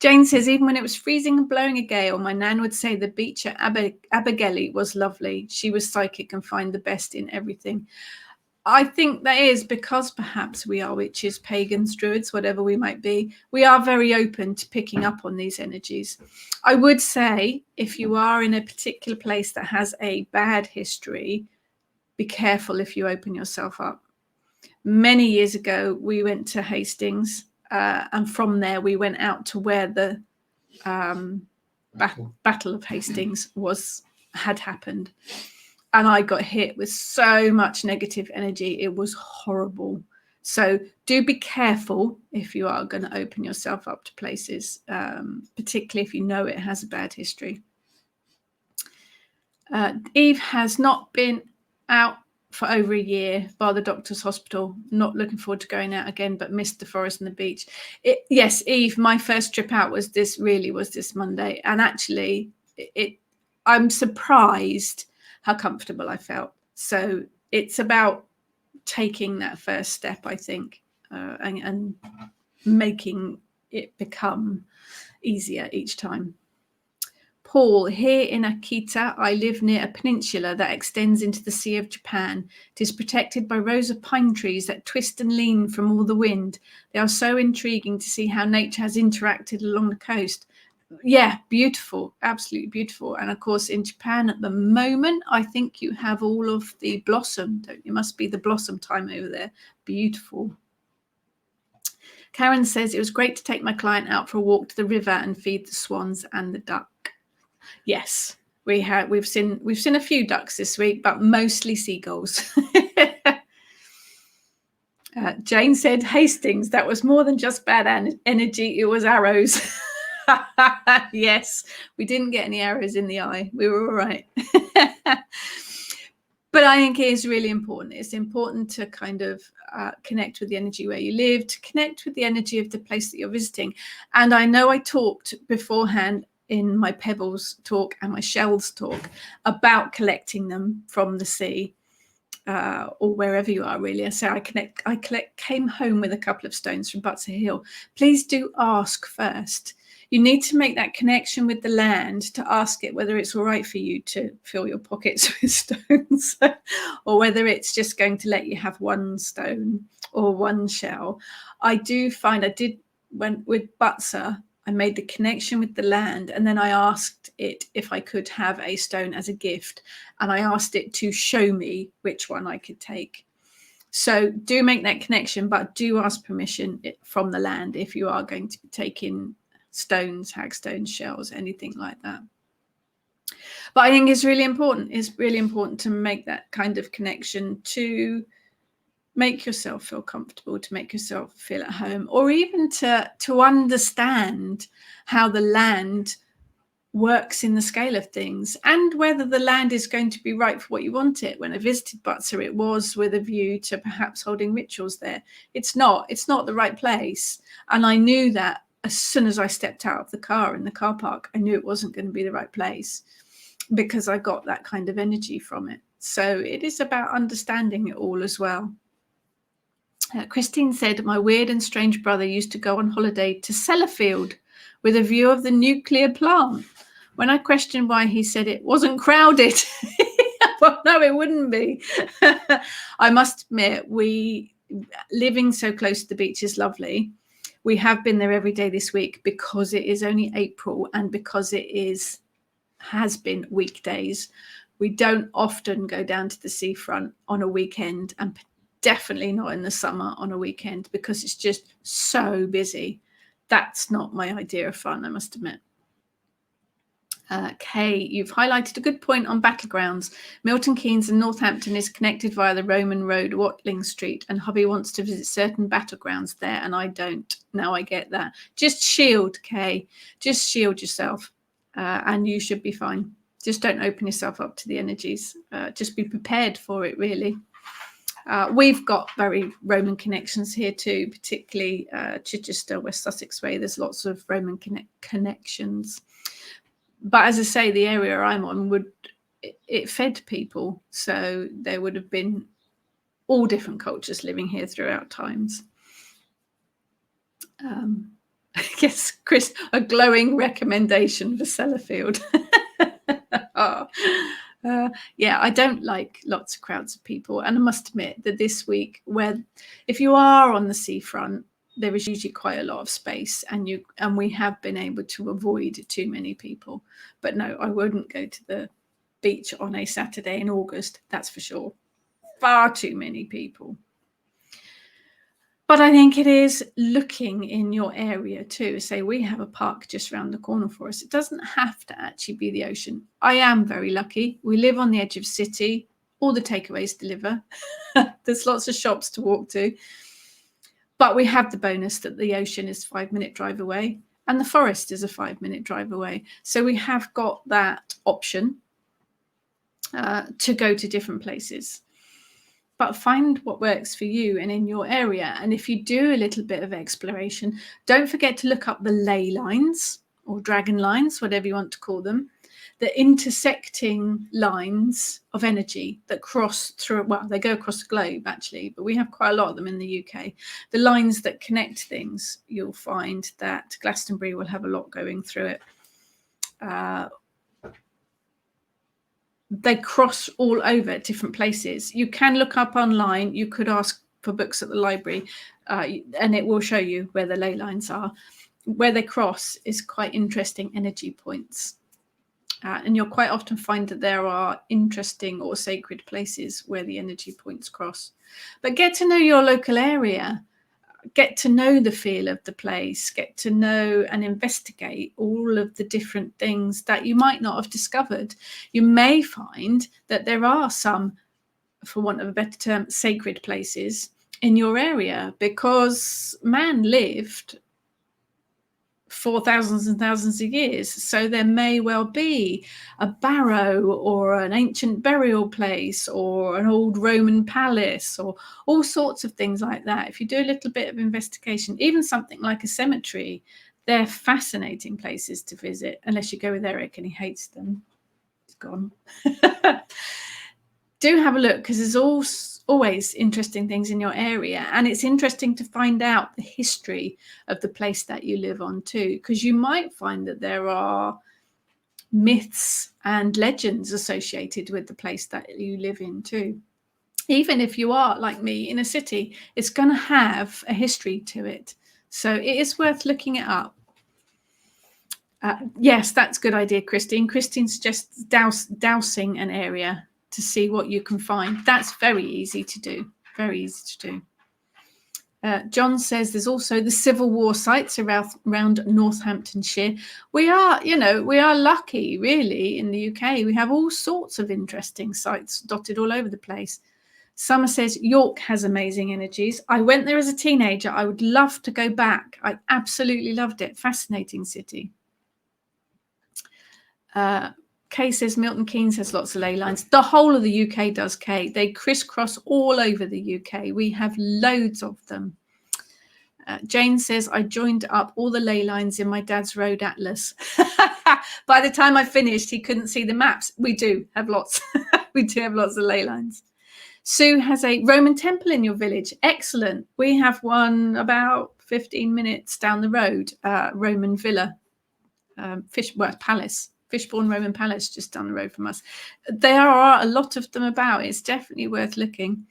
[SPEAKER 1] Jane says, even when it was freezing and blowing a gale, my nan would say the beach at Abergele was lovely. She was psychic and find the best in everything. I think that is because perhaps we are witches, pagans, druids, whatever we might be. We are very open to picking up on these energies. I would say if you are in a particular place that has a bad history, be careful if you open yourself up. Many years ago, we went to Hastings, and from there we went out to where the Battle of Hastings had happened. And I got hit with so much negative energy. It was horrible. So do be careful if you are going to open yourself up to places, particularly if you know it has a bad history. Eve has not been out for over a year by the doctor's hospital. Not looking forward to going out again, but missed the forest and the beach. Yes, Eve, my first trip out was this Monday. And actually, I'm surprised how comfortable I felt. So it's about taking that first step, I think, and making it become easier each time. Paul, here in Akita, I live near a peninsula that extends into the Sea of Japan. It is protected by rows of pine trees that twist and lean from all the wind. They are so intriguing to see how nature has interacted along the coast. Yeah, beautiful, absolutely beautiful. And of course, in Japan at the moment, I think you have all of the blossom, don't you? Must be the blossom time over there. Beautiful. Karen says it was great to take my client out for a walk to the river and feed the swans and the duck. Yes, we've seen a few ducks this week, but mostly seagulls. Jane said, Hastings, that was more than just bad energy, it was arrows. Yes, we didn't get any arrows in the eye. We were all right. But I think it is really important. It's important to kind of connect with the energy where you live, to connect with the energy of the place that you're visiting. And I know I talked beforehand in my pebbles talk and my shells talk about collecting them from the sea. Or wherever you are, really. So I came home with a couple of stones from Butser Hill. Please do ask first. You need to make that connection with the land to ask it whether it's all right for you to fill your pockets with stones or whether it's just going to let you have one stone or one shell. I did when with Butser, I made the connection with the land, and then I asked it if I could have a stone as a gift, and I asked it to show me which one I could take. So do make that connection, but do ask permission from the land if you are going to be taking stones, hagstones, shells, anything like that. But I think it's really important. It's really important to make that kind of connection, to make yourself feel comfortable, to make yourself feel at home, or even to understand how the land works in the scale of things and whether the land is going to be right for what you want it. When I visited Butser, it was with a view to perhaps holding rituals there. It's not the right place. And I knew that as soon as I stepped out of the car in the car park. I knew it wasn't going to be the right place because I got that kind of energy from it. So it is about understanding it all as well. Christine said, my weird and strange brother used to go on holiday to Sellafield with a view of the nuclear plant. When I questioned why, he said it wasn't crowded. Well, no, it wouldn't be. I must admit, living so close to the beach is lovely. We have been there every day this week because it is only April and because it has been weekdays. We don't often go down to the seafront on a weekend, and definitely not in the summer on a weekend because it's just so busy. That's not my idea of fun, I must admit. Kay, you've highlighted a good point on battlegrounds. Milton Keynes and Northampton is connected via the Roman Road, Watling Street, and hubby wants to visit certain battlegrounds there, and I don't. Now I get that. Just shield, Kay. Just shield yourself, and you should be fine. Just don't open yourself up to the energies. Just be prepared for it, really. We've got very Roman connections here too, particularly Chichester, West Sussex Way. There's lots of Roman connections. But as I say, the area I'm on it fed people, so there would have been all different cultures living here throughout times. Yes, Chris, a glowing recommendation for Sellafield. Yeah, I don't like lots of crowds of people, and I must admit that this week, where if you are on the seafront, there is usually quite a lot of space, and we have been able to avoid too many people. But no, I wouldn't go to the beach on a Saturday in August, that's for sure. Far too many people. But I think it is looking in your area too. Say we have a park just around the corner for us. It doesn't have to actually be the ocean. I am very lucky. We live on the edge of city. All the takeaways deliver. There's lots of shops to walk to. But we have the bonus that the ocean is a 5-minute drive away and the forest is a 5-minute drive away. So we have got that option to go to different places. But find what works for you and in your area. And if you do a little bit of exploration, don't forget to look up the ley lines or dragon lines, whatever you want to call them, the intersecting lines of energy that cross through, well, they go across the globe actually, but we have quite a lot of them in the UK. The lines that connect things, you'll find that Glastonbury will have a lot going through it. They cross all over different places. You can look up online. You could ask for books at the library, and it will show you where the ley lines are. Where they cross is quite interesting energy points. And you'll quite often find that there are interesting or sacred places where the energy points cross. But get to know your local area. Get to know the feel of the place, get to know and investigate all of the different things that you might not have discovered. You may find that there are some, for want of a better term, sacred places in your area because man lived for thousands and thousands of years. So there may well be a barrow or an ancient burial place or an old Roman palace or all sorts of things like that. If you do a little bit of investigation, even something like a cemetery, they're fascinating places to visit, unless you go with Eric and he hates them. He's gone. Do have a look, because there's always interesting things in your area, and it's interesting to find out the history of the place that you live on too, because you might find that there are myths and legends associated with the place that you live in too. Even if you are like me in a city, it's going to have a history to it, so it is worth looking it up. Yes, that's a good idea, Christine. Christine suggests dousing an area to see what you can find. That's very easy to do. Very easy to do. John says there's also the Civil War sites around Northamptonshire. We are lucky, really, in the UK. We have all sorts of interesting sites dotted all over the place. Summer says York has amazing energies. I went there as a teenager. I would love to go back. I absolutely loved it. Fascinating city. Kay says Milton Keynes has lots of ley lines. The whole of the UK does, Kay. They crisscross all over the UK. We have loads of them. Jane says, I joined up all the ley lines in my dad's road atlas. By the time I finished, he couldn't see the maps. We do have lots. We do have lots of ley lines. Sue has a Roman temple in your village. Excellent. We have one about 15 minutes down the road, Roman villa, palace. Fishbourne Roman Palace just down the road from us. There are a lot of them about. It's definitely worth looking.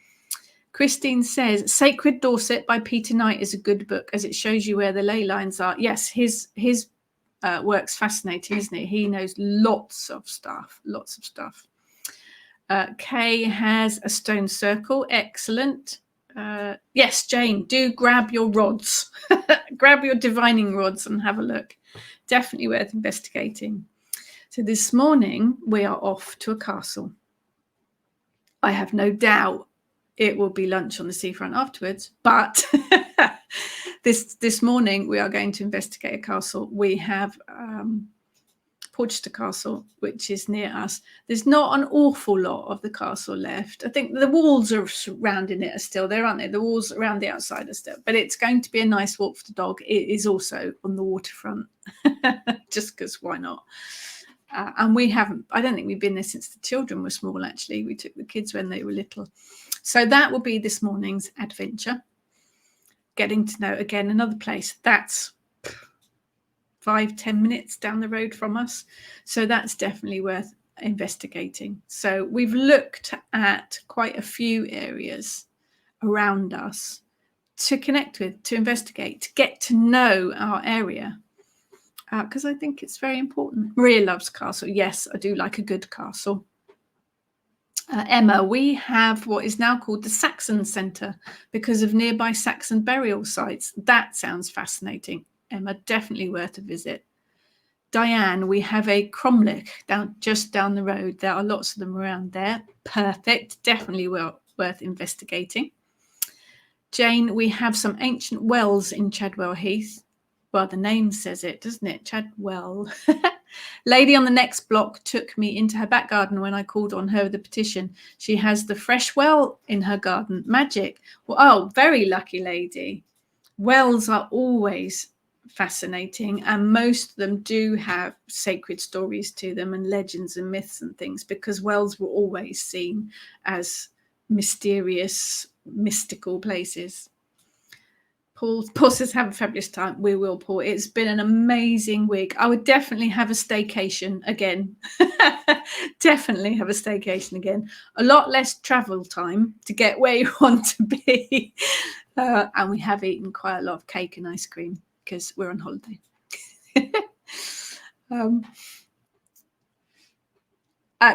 [SPEAKER 1] Christine says Sacred Dorset by Peter Knight is a good book as it shows you where the ley lines are. Yes, his work's fascinating, isn't it? He knows lots of stuff. Kay has a stone circle. Excellent. Yes, Jane, do grab your rods. Grab your divining rods and have a look. Definitely worth investigating. So this morning we are off to a castle. I have no doubt it will be lunch on the seafront afterwards, but this morning we are going to investigate a castle. We have Porchester Castle, which is near us. There's not an awful lot of the castle left. I think the walls are surrounding it are still there, aren't they? The walls around the outside are still, but it's going to be a nice walk for the dog. It is also on the waterfront, just because why not? And I don't think we've been there since the children were small, actually. We took the kids when they were little. So that will be this morning's adventure. Getting to know, again, another place that's 5-10 minutes down the road from us. So that's definitely worth investigating. So we've looked at quite a few areas around us to connect with, to investigate, to get to know our area. Because I think it's very important. Maria loves castle. Yes, I do like a good castle. Emma, we have what is now called the Saxon Centre because of nearby Saxon burial sites. That sounds fascinating. Emma, definitely worth a visit. Diane, we have a cromlech just down the road. There are lots of them around there. Perfect. Definitely worth investigating. Jane, we have some ancient wells in Chadwell Heath. Well, the name says it, doesn't it? Chadwell. Lady on the next block took me into her back garden when I called on her with a petition. She has the fresh well in her garden. Magic. Well, oh, very lucky lady. Wells are always fascinating, and most of them do have sacred stories to them and legends and myths and things, because wells were always seen as mysterious, mystical places. Paul says, have a fabulous time. We will, Paul. It's been an amazing week. I would definitely have a staycation again. Definitely have a staycation again. A lot less travel time to get where you want to be. And we have eaten quite a lot of cake and ice cream because we're on holiday.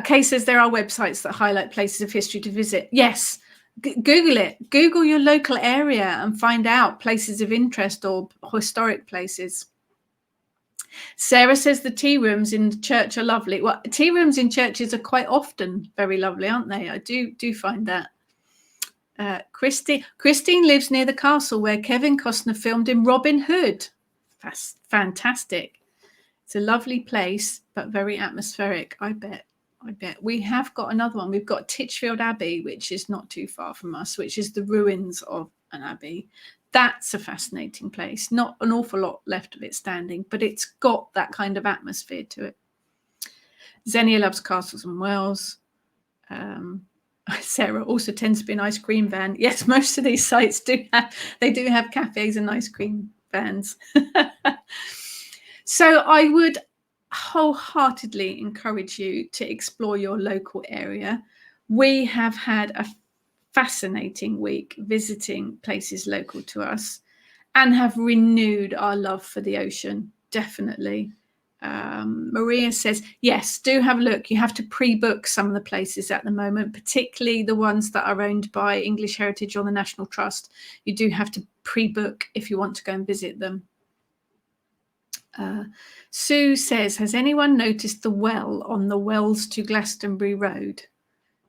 [SPEAKER 1] Kay says there are websites that highlight places of history to visit. Yes. Google it. Google your local area and find out places of interest or historic places. Sarah says the tea rooms in the church are lovely. Well, tea rooms in churches are quite often very lovely, aren't they? I do find that. Christine lives near the castle where Kevin Costner filmed in Robin Hood. That's fantastic. It's a lovely place, but very atmospheric, I bet. We have got another one. We've got Titchfield Abbey, which is not too far from us, which is the ruins of an abbey. That's a fascinating place. Not an awful lot left of it standing, but it's got that kind of atmosphere to it. Xenia loves castles and wells. Sarah also tends to be an ice cream van. Yes, most of these sites do have cafes and ice cream vans. So I would wholeheartedly encourage you to explore your local area. We have had a fascinating week visiting places local to us and have renewed our love for the ocean, definitely. Maria says, yes, do have a look. You have to pre-book some of the places at the moment, particularly the ones that are owned by English Heritage or the National Trust. You do have to pre-book if you want to go and visit them. Sue says, has anyone noticed the well on the Wells to Glastonbury Road?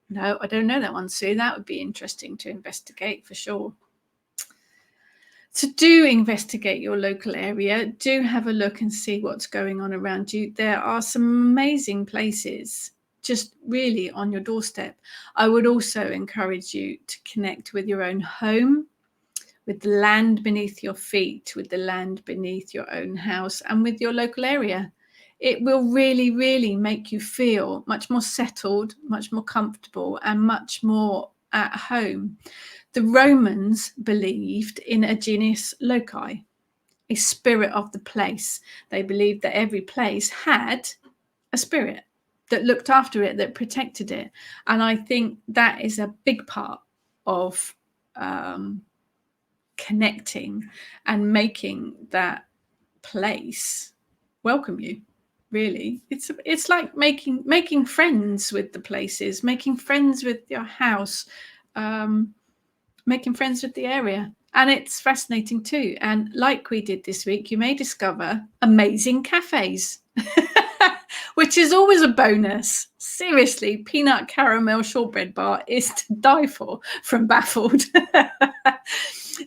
[SPEAKER 1] No, I don't know that one, Sue. That would be interesting to investigate for sure. So do investigate your local area. Do have a look and see what's going on around you. There are some amazing places just really on your doorstep. I would also encourage you to connect with your own home, with the land beneath your feet, with the land beneath your own house, and with your local area. It will really, really make you feel much more settled, much more comfortable, and much more at home. The Romans believed in a genius loci, a spirit of the place. They believed that every place had a spirit that looked after it, that protected it. And I think that is a big part of connecting and making that place welcome you. Really, it's like making friends with the places, making friends with your house, making friends with the area. And it's fascinating too. And like we did this week, you may discover amazing cafes, which is always a bonus. Seriously, peanut caramel shortbread bar is to die for from Baffled.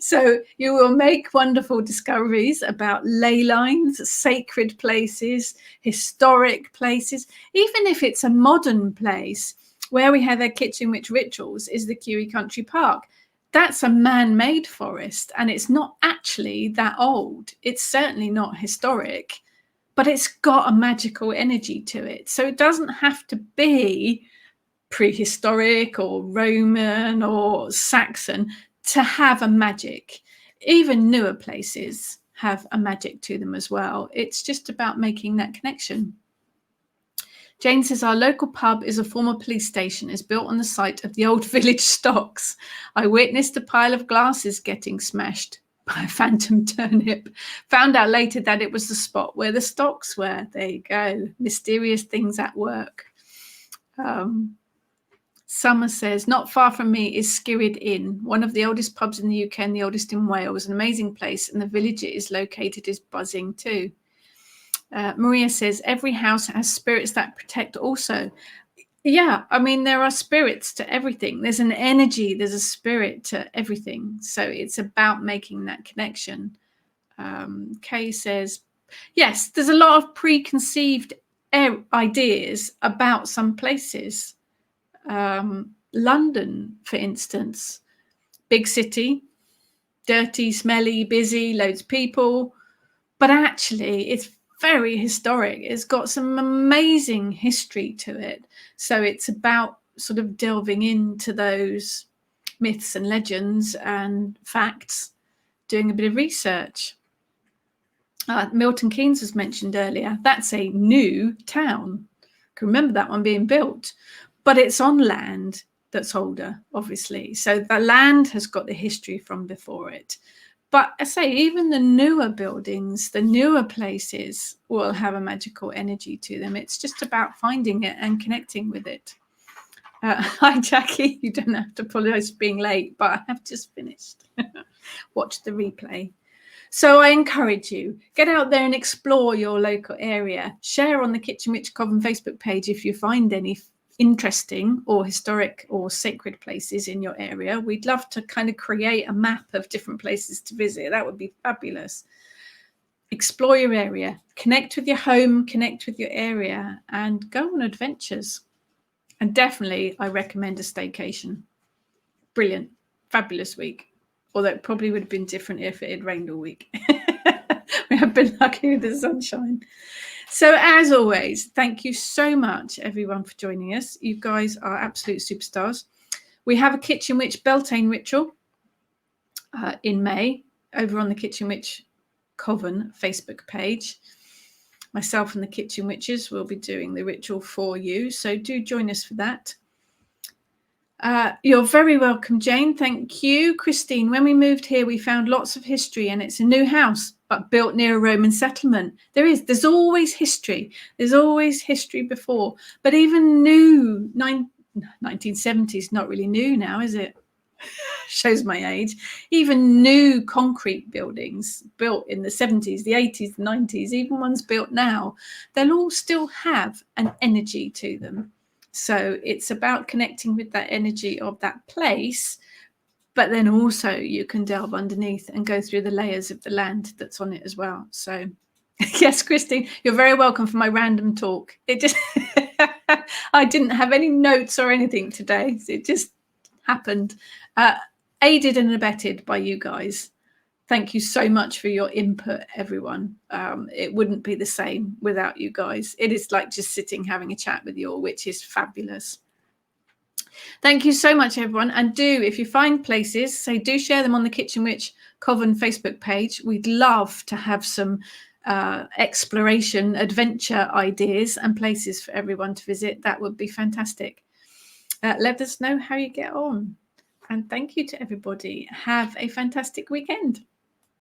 [SPEAKER 1] So you will make wonderful discoveries about ley lines, sacred places, historic places. Even if it's a modern place, where we have our kitchen witch rituals is the Kew Country Park. That's a man-made forest, and it's not actually that old. It's certainly not historic, but it's got a magical energy to it. So it doesn't have to be prehistoric or Roman or Saxon to have a magic. Even newer places have a magic to them as well. It's just about making that connection. Jane says, our local pub is a former police station. It's built on the site of the old village stocks. I witnessed a pile of glasses getting smashed by a phantom turnip. Found out later that it was the spot where the stocks were. There you go. Mysterious things at work. Summer says, not far from me is Skirrid Inn, one of the oldest pubs in the UK and the oldest in Wales. An amazing place, and the village it is located is buzzing too. Maria says, every house has spirits that protect also. Yeah, I mean, there are spirits to everything. There's an energy, there's a spirit to everything. So it's about making that connection. Kay says, yes, there's a lot of preconceived ideas about some places. London, for instance, big city, dirty, smelly, busy, loads of people, but actually it's very historic. It's got some amazing history to it. So it's about sort of delving into those myths and legends and facts, doing a bit of research. Milton Keynes was mentioned earlier. That's a new town. I can remember that one being built. But it's on land that's older, obviously. So the land has got the history from before it. But I say, even the newer buildings, the newer places will have a magical energy to them. It's just about finding it and connecting with it. Hi, Jackie. You don't have to apologize for being late, but I have just finished. Watch the replay. So I encourage you, get out there and explore your local area. Share on the Kitchen Witch Coven Facebook page if you find any interesting or historic or sacred places in your area. We'd love to kind of create a map of different places to visit. That would be fabulous. Explore your area, connect with your home, connect with your area, and go on adventures. And definitely I recommend a staycation. Brilliant, fabulous week. Although it probably would have been different if it had rained all week. We have been lucky with the sunshine. So as always, thank you so much, everyone, for joining us. You guys are absolute superstars. We have a Kitchen Witch Beltane ritual in May over on the Kitchen Witch Coven Facebook page. Myself and the Kitchen Witches will be doing the ritual for you. So do join us for that. You're very welcome, Jane. Thank you. Christine, when we moved here, we found lots of history, and it's a new house, but built near a Roman settlement. There's always history. There's always history before. But even new 1970s, not really new now, is it? Shows my age. Even new concrete buildings built in the 70s, the 80s, the 90s, even ones built now, they'll all still have an energy to them. So it's about connecting with that energy of that place, but then also you can delve underneath and go through the layers of the land that's on it as well. So yes, Christine, you're very welcome for my random talk. It just, I didn't have any notes or anything today. It just happened, aided and abetted by you guys. Thank you so much for your input, everyone. It wouldn't be the same without you guys. It is like just sitting having a chat with you all, which is fabulous. Thank you so much, everyone. And do, if you find places, say do share them on the Kitchen Witch Coven Facebook page. We'd love to have some exploration, adventure ideas and places for everyone to visit. That would be fantastic. Let us know how you get on. And thank you to everybody. Have a fantastic weekend.